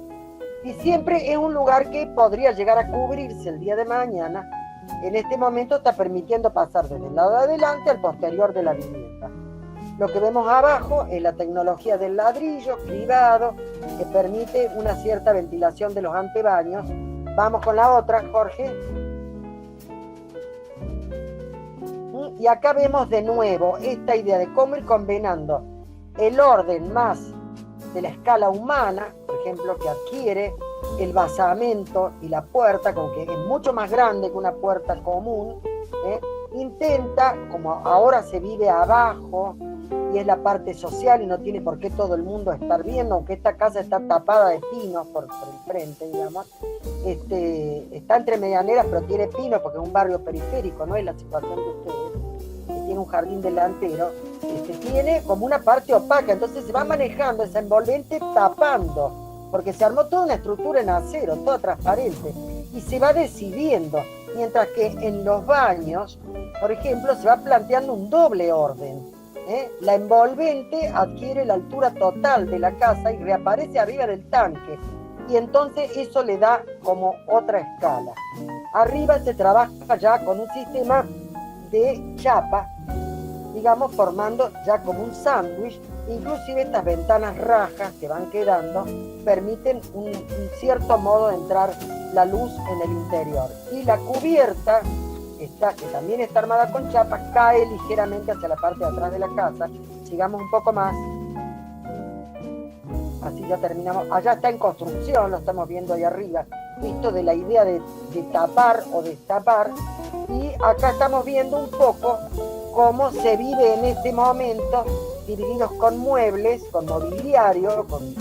Speaker 1: Y siempre es un lugar que podría llegar a cubrirse el día de mañana. En este momento está permitiendo pasar desde el lado de adelante al posterior de la vivienda. Lo que vemos abajo es la tecnología del ladrillo cribado, que permite una cierta ventilación de los antebaños. Vamos con la otra, Jorge. Y acá vemos de nuevo esta idea de cómo ir combinando el orden más de la escala humana, por ejemplo, que adquiere el basamento y la puerta, como que es mucho más grande que una puerta común. Intenta, como ahora se vive abajo y es la parte social y no tiene por qué todo el mundo estar viendo, aunque esta casa está tapada de pinos por el frente, digamos, está entre medianeras, pero tiene pinos porque es un barrio periférico, no es la situación de ustedes, que tiene un jardín delantero. Tiene como una parte opaca, entonces se va manejando esa envolvente tapando, porque se armó toda una estructura en acero, toda transparente, y se va decidiendo, mientras que en los baños, por ejemplo, se va planteando un doble orden. La envolvente adquiere la altura total de la casa y reaparece arriba del tanque, y entonces eso le da como otra escala. Arriba se trabaja ya con un sistema de chapa, digamos, formando ya como un sándwich. Inclusive estas ventanas rajas que van quedando permiten un cierto modo de entrar la luz en el interior. Y la cubierta, que también está armada con chapa, cae ligeramente hacia la parte de atrás de la casa. Sigamos un poco más. Así ya terminamos. Allá está en construcción, lo estamos viendo ahí arriba. Esto de la idea de tapar o destapar. Y acá estamos viendo un poco cómo se vive en este momento, divididos con muebles, con mobiliario, con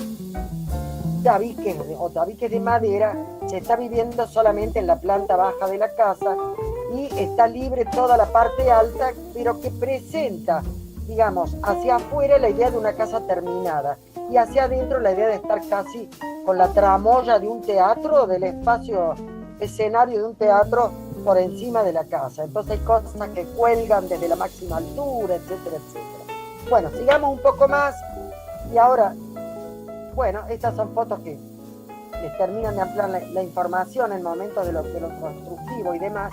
Speaker 1: tabiques de madera. Se está viviendo solamente en la planta baja de la casa y está libre toda la parte alta, pero que presenta, digamos, hacia afuera la idea de una casa terminada y hacia adentro la idea de estar casi con la tramoya de un teatro, del espacio escenario de un teatro por encima de la casa. Entonces hay cosas que cuelgan desde la máxima altura, etcétera, etcétera. Bueno, sigamos un poco más y ahora, bueno, estas son fotos que les terminan de ampliar la información en momentos de lo constructivo y demás.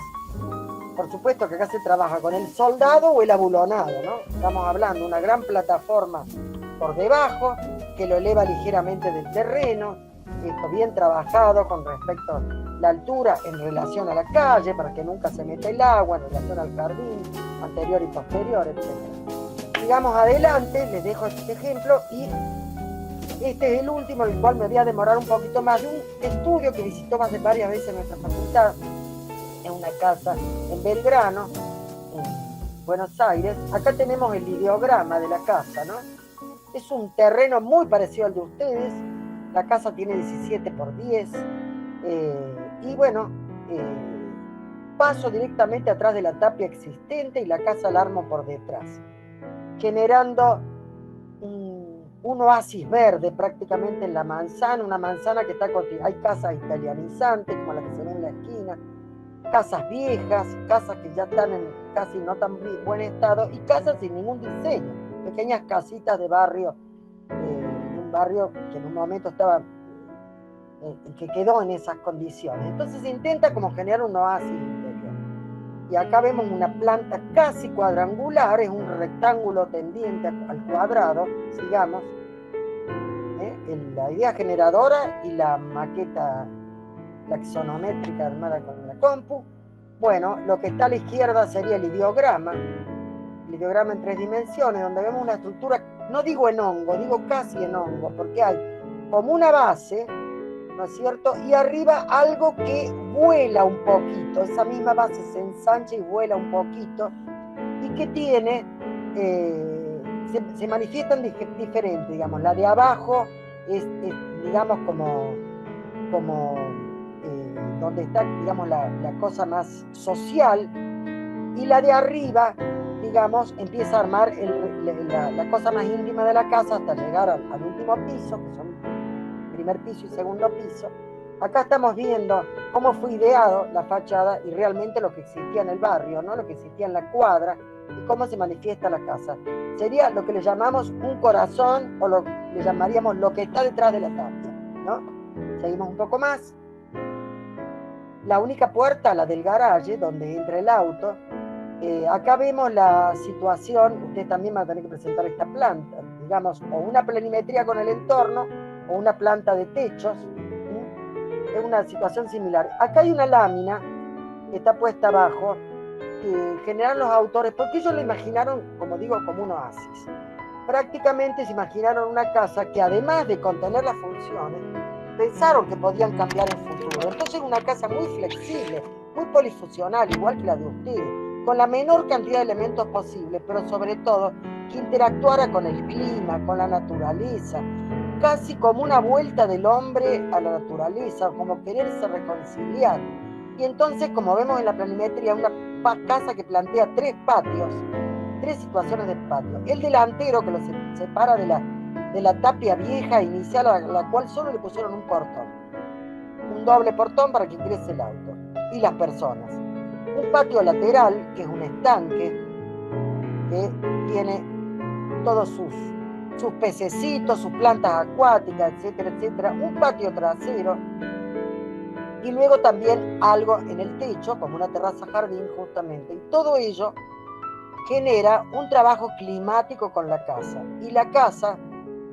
Speaker 1: Por supuesto que acá se trabaja con el soldado o el abulonado, ¿no? Estamos hablando de una gran plataforma por debajo que lo eleva ligeramente del terreno, esto bien trabajado con respecto a la altura en relación a la calle para que nunca se meta el agua, en relación al jardín anterior y posterior, etc. Sigamos adelante, les dejo este ejemplo y este es el último, el cual me voy a demorar un poquito más, de un estudio que visitó varias veces en nuestra facultad, en una casa en Belgrano, en Buenos Aires. Acá tenemos el ideograma de la casa, ¿no? Es un terreno muy parecido al de ustedes. La casa tiene 17 por 10. Y bueno, paso directamente atrás de la tapia existente y la casa la armo por detrás, generando un oasis verde prácticamente en la manzana, una manzana que está hay casas italianizantes como la que se ve en la esquina, casas viejas, casas que ya están en casi no tan buen estado y casas sin ningún diseño, pequeñas casitas de barrio, un barrio que en un momento estaba, que quedó en esas condiciones. Entonces se intenta como generar un oasis interior. Y acá vemos una planta casi cuadrangular, es un rectángulo tendiente al cuadrado, sigamos, la idea generadora y la maqueta taxonométrica armada con la compu. Bueno, lo que está a la izquierda sería el ideograma en 3 dimensiones, donde vemos una estructura, no digo en hongo, digo casi en hongo, porque hay como una base, ¿no es cierto? Y arriba algo que vuela un poquito, esa misma base se ensancha y vuela un poquito, y que tiene, se manifiestan diferentes, digamos, la de abajo es digamos, como donde está, digamos, la cosa más social, y la de arriba, digamos, empieza a armar la cosa más íntima de la casa hasta llegar al último piso, que son primer piso y segundo piso. Acá estamos viendo cómo fue ideado la fachada y realmente lo que existía en el barrio, ¿no? Lo que existía en la cuadra y cómo se manifiesta la casa. Sería lo que le llamamos un corazón o le llamaríamos lo que está detrás de la tapia, ¿no? Seguimos un poco más. La única puerta, la del garaje, donde entra el auto. Acá vemos la situación, ustedes también van a tener que presentar esta planta, digamos, o una planimetría con el entorno, o una planta de techos. Es una situación similar. Acá hay una lámina que está puesta abajo, que generaron los autores, porque ellos lo imaginaron, como digo, como un oasis. Prácticamente se imaginaron una casa que, además de contener las funciones, pensaron que podían cambiar en futuro. Entonces una casa muy flexible, muy polifuncional, igual que la de ustedes, con la menor cantidad de elementos posible, pero sobre todo que interactuara con el clima, con la naturaleza, casi como una vuelta del hombre a la naturaleza, como quererse reconciliar. Y entonces, como vemos en la planimetría, una casa que plantea 3 patios, 3 situaciones de patio. El delantero, que lo separa de la tapia vieja inicial, a la cual solo le pusieron un portón, un doble portón para que ingrese el auto y las personas. Un patio lateral, que es un estanque, que tiene todos sus sus pececitos, sus plantas acuáticas, etcétera, etcétera, un patio trasero y luego también algo en el techo, como una terraza jardín justamente. Y todo ello genera un trabajo climático con la casa. Y la casa,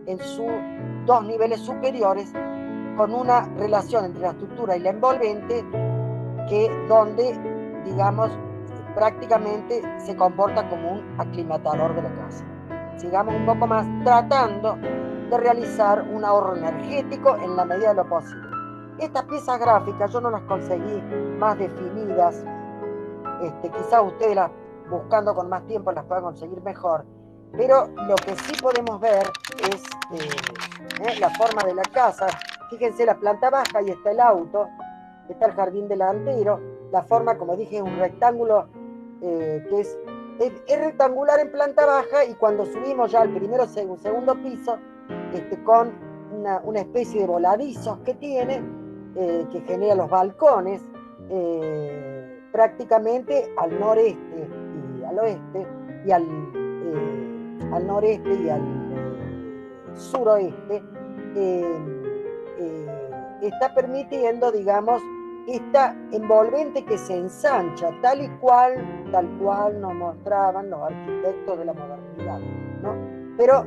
Speaker 1: en sus dos niveles superiores, con una relación entre la estructura y la envolvente, donde, digamos, prácticamente se comporta como un aclimatador de la casa. Sigamos un poco más tratando de realizar un ahorro energético en la medida de lo posible. Estas piezas gráficas yo no las conseguí más definidas, quizás ustedes buscando con más tiempo las puedan conseguir mejor, pero lo que sí podemos ver es la forma de la casa. Fíjense, la planta baja, ahí está el auto, está el jardín delantero, la forma, como dije, es un rectángulo que es rectangular en planta baja, y cuando subimos ya al primero o segundo piso, con una especie de voladizos que tiene, que genera los balcones, prácticamente al noreste y al oeste, y al noreste y al suroeste, está permitiendo, digamos, esta envolvente que se ensancha, tal cual nos mostraban los arquitectos de la modernidad, ¿no? Pero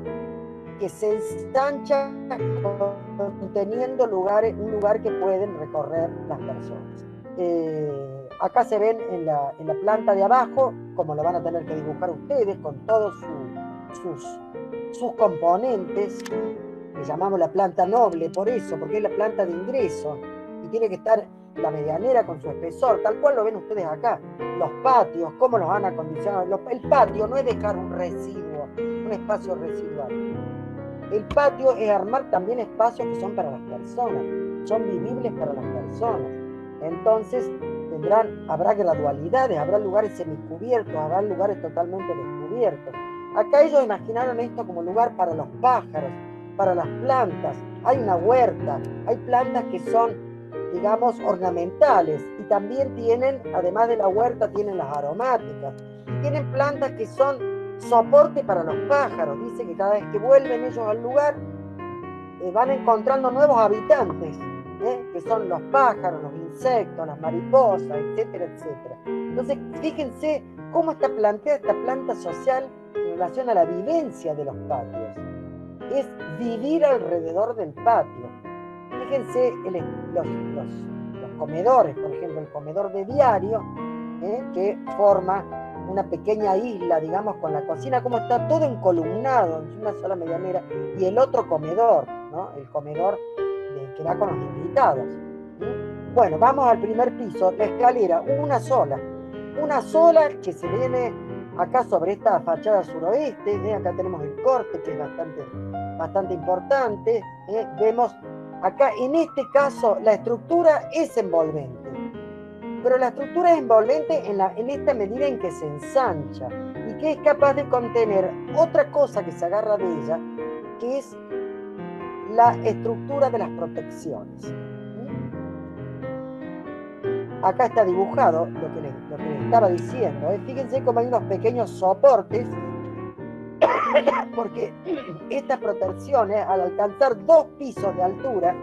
Speaker 1: que se ensancha teniendo un lugar que pueden recorrer las personas. Acá se ven en la planta de abajo, como lo van a tener que dibujar ustedes, con todos sus componentes. Le llamamos la planta noble por eso, porque es la planta de ingreso y tiene que estar la medianera con su espesor, tal cual lo ven ustedes acá. Los patios, cómo los han acondicionado. El patio no es dejar un residuo, un espacio residual. El patio es armar también espacios que son para las personas, son vivibles para las personas. Entonces habrá gradualidades, habrá lugares semicubiertos, habrá lugares totalmente descubiertos. Acá ellos imaginaron esto como lugar para los pájaros, para las plantas. Hay una huerta, hay plantas que son, digamos, ornamentales, y también tienen, además de la huerta, tienen las aromáticas, y tienen plantas que son soporte para los pájaros. Dice que cada vez que vuelven ellos al lugar, van encontrando nuevos habitantes, que son los pájaros, los insectos, las mariposas, etcétera, etcétera. Entonces, fíjense cómo está planteada esta planta social en relación a la vivencia de los patios. Es vivir alrededor del patio. Fíjense los comedores, por ejemplo, el comedor de diario, que forma una pequeña isla, digamos, con la cocina, como está todo encolumnado en una sola medianera, y el otro comedor, ¿no? El comedor que va con los invitados. Bueno, vamos al primer piso, la escalera, una sola que se viene acá sobre esta fachada suroeste. Acá tenemos el corte, que es bastante importante. Vemos acá, en este caso, la estructura es envolvente, pero la estructura es envolvente en esta medida en que se ensancha y que es capaz de contener otra cosa que se agarra de ella, que es la estructura de las protecciones. Acá está dibujado lo que les estaba diciendo. Fíjense cómo hay unos pequeños soportes, porque estas protecciones, al alcanzar 2 pisos de altura,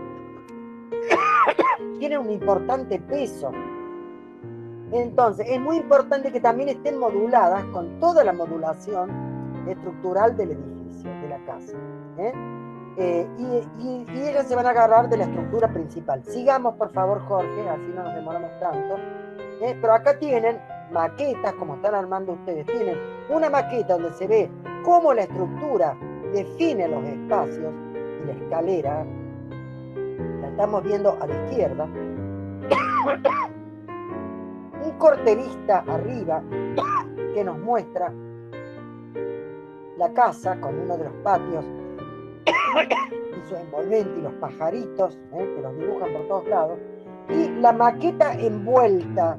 Speaker 1: tienen un importante peso. Entonces, es muy importante que también estén moduladas con toda la modulación estructural del edificio, de la casa. Y ellas se van a agarrar de la estructura principal. Sigamos, por favor, Jorge, así no nos demoramos tanto. Pero acá tienen maquetas, como están armando ustedes. Tienen una maqueta donde se ve cómo la estructura define los espacios, y la escalera, la estamos viendo a la izquierda. Un corte vista arriba que nos muestra la casa con uno de los patios y su envolvente y los pajaritos, que los dibujan por todos lados, y la maqueta envuelta.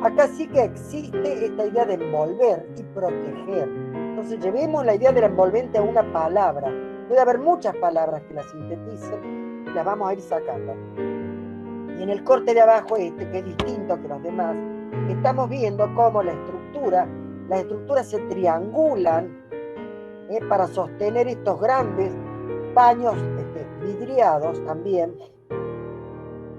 Speaker 1: Acá sí que existe esta idea de envolver y proteger. Entonces llevemos la idea de la envolvente a una palabra. Puede haber muchas palabras que la sinteticen y las vamos a ir sacando. Y en el corte de abajo, que es distinto que los demás, estamos viendo cómo las estructuras se triangulan para sostener estos grandes paños vidriados también,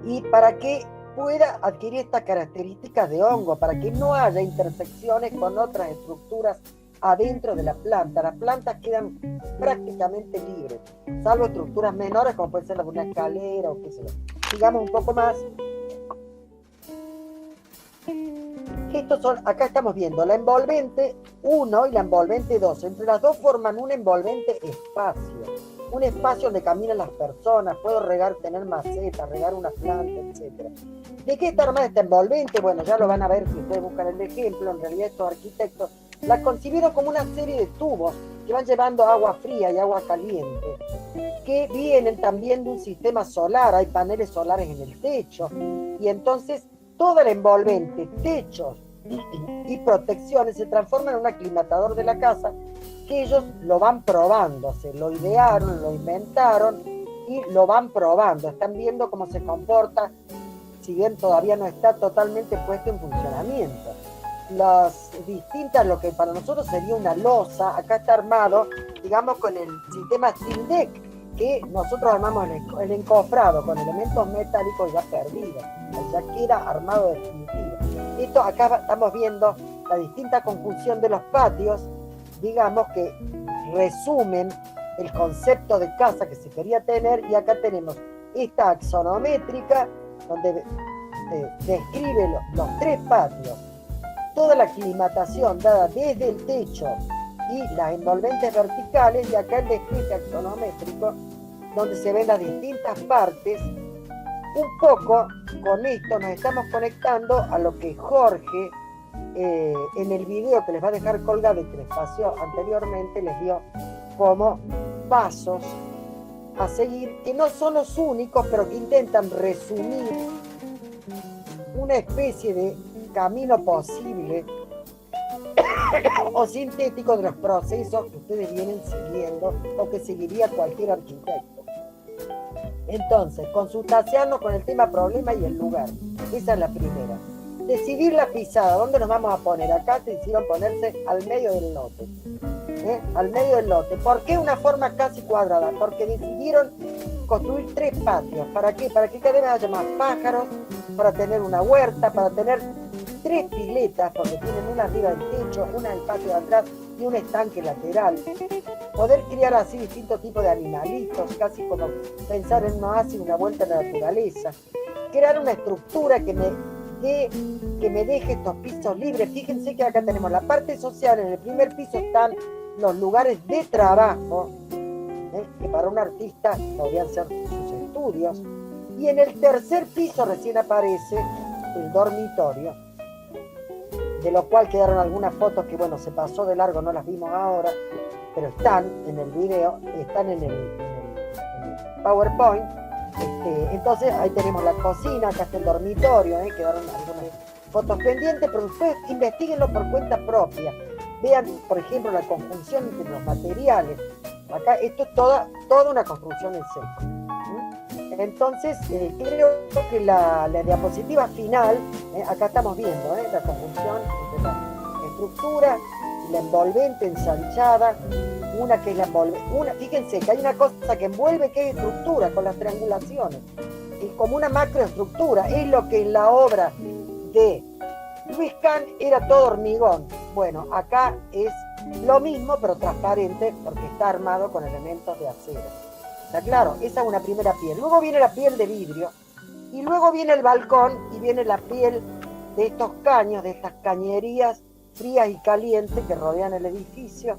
Speaker 1: y para que pueda adquirir estas características de hongo, para que no haya intersecciones con otras estructuras adentro de la planta. Las plantas quedan prácticamente libres, salvo estructuras menores como puede ser la de una escalera o qué sé yo. Sigamos un poco más. Acá estamos viendo la envolvente 1 y la envolvente 2. Entre las dos forman un envolvente espacio. Un espacio donde caminan las personas, puedo regar, tener macetas, regar una planta, etc. ¿De qué está armada esta envolvente? Bueno, ya lo van a ver si ustedes buscan el ejemplo. En realidad estos arquitectos la concibieron como una serie de tubos que van llevando agua fría y agua caliente, que vienen también de un sistema solar. Hay paneles solares en el techo, y entonces toda la envolvente, techos y protecciones se transforman en un aclimatador de la casa, que ellos lo van probando, se lo idearon, lo inventaron y lo van probando. Están viendo cómo se comporta, si bien todavía no está totalmente puesto en funcionamiento. Las distintas, lo que para nosotros sería una losa, acá está armado, digamos, con el sistema Steel Deck, que nosotros armamos el encofrado con elementos metálicos ya perdidos, ya queda armado definitivo. Esto acá estamos viendo la distinta conjunción de los patios, digamos, que resumen el concepto de casa que se quería tener, y acá tenemos esta axonométrica donde describe los tres patios, toda la climatación dada desde el techo y las envolventes verticales, y acá el despliegue axonométrico donde se ven las distintas partes. Un poco con esto nos estamos conectando a lo que Jorge en el video que les va a dejar colgado y que les pasó anteriormente les dio como pasos a seguir, que no son los únicos, pero que intentan resumir una especie de camino posible o sintético de los procesos que ustedes vienen siguiendo o que seguiría cualquier arquitecto. Entonces, consultaciones con el tema problema y el lugar. Esa es la primera. Decidir la pisada, ¿dónde nos vamos a poner? Acá decidieron ponerse al medio del lote. Al medio del lote. ¿Por qué una forma casi cuadrada? Porque decidieron construir tres patios. ¿Para qué? Para que cada vez haya más pájaros, para tener una huerta, para tener tres piletas, porque tienen una arriba del techo, una en el patio de atrás y un estanque lateral. Poder criar así distintos tipos de animalitos, casi como pensar en un oasis, una vuelta a la naturaleza. Crear una estructura que me deje estos pisos libres. Fíjense que acá tenemos la parte social. En el primer piso están los lugares de trabajo, que para un artista podrían ser sus estudios. Y en el tercer piso recién aparece el dormitorio, de lo cual quedaron algunas fotos que, bueno, se pasó de largo, no las vimos ahora, pero están en el video, están en el PowerPoint. Entonces ahí tenemos la cocina, acá está el dormitorio, quedaron algunas fotos pendientes, pero ustedes investiguenlo por cuenta propia. Vean, por ejemplo, la conjunción entre los materiales. Acá esto es toda una construcción en seco. Entonces, creo que la diapositiva final, acá estamos viendo la conjunción entre la estructura y la envolvente ensanchada, una que es la envolvente. Fíjense que hay una cosa que envuelve, que es estructura, con las triangulaciones. Es como una macroestructura, es lo que en la obra de Luis Kahn era todo hormigón. Bueno, acá es lo mismo, pero transparente, porque está armado con elementos de acero. ¿Está claro? Esa es una primera piel. Luego viene la piel de vidrio, y luego viene el balcón, y viene la piel de estos caños, de estas cañerías frías y calientes que rodean el edificio.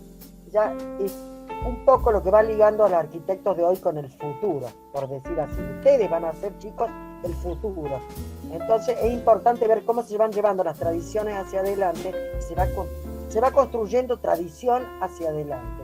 Speaker 1: Ya es un poco lo que va ligando a los arquitectos de hoy con el futuro, por decir así. Ustedes van a ser, chicos, el futuro. Entonces es importante ver cómo se van llevando las tradiciones hacia adelante, y se va construyendo tradición hacia adelante.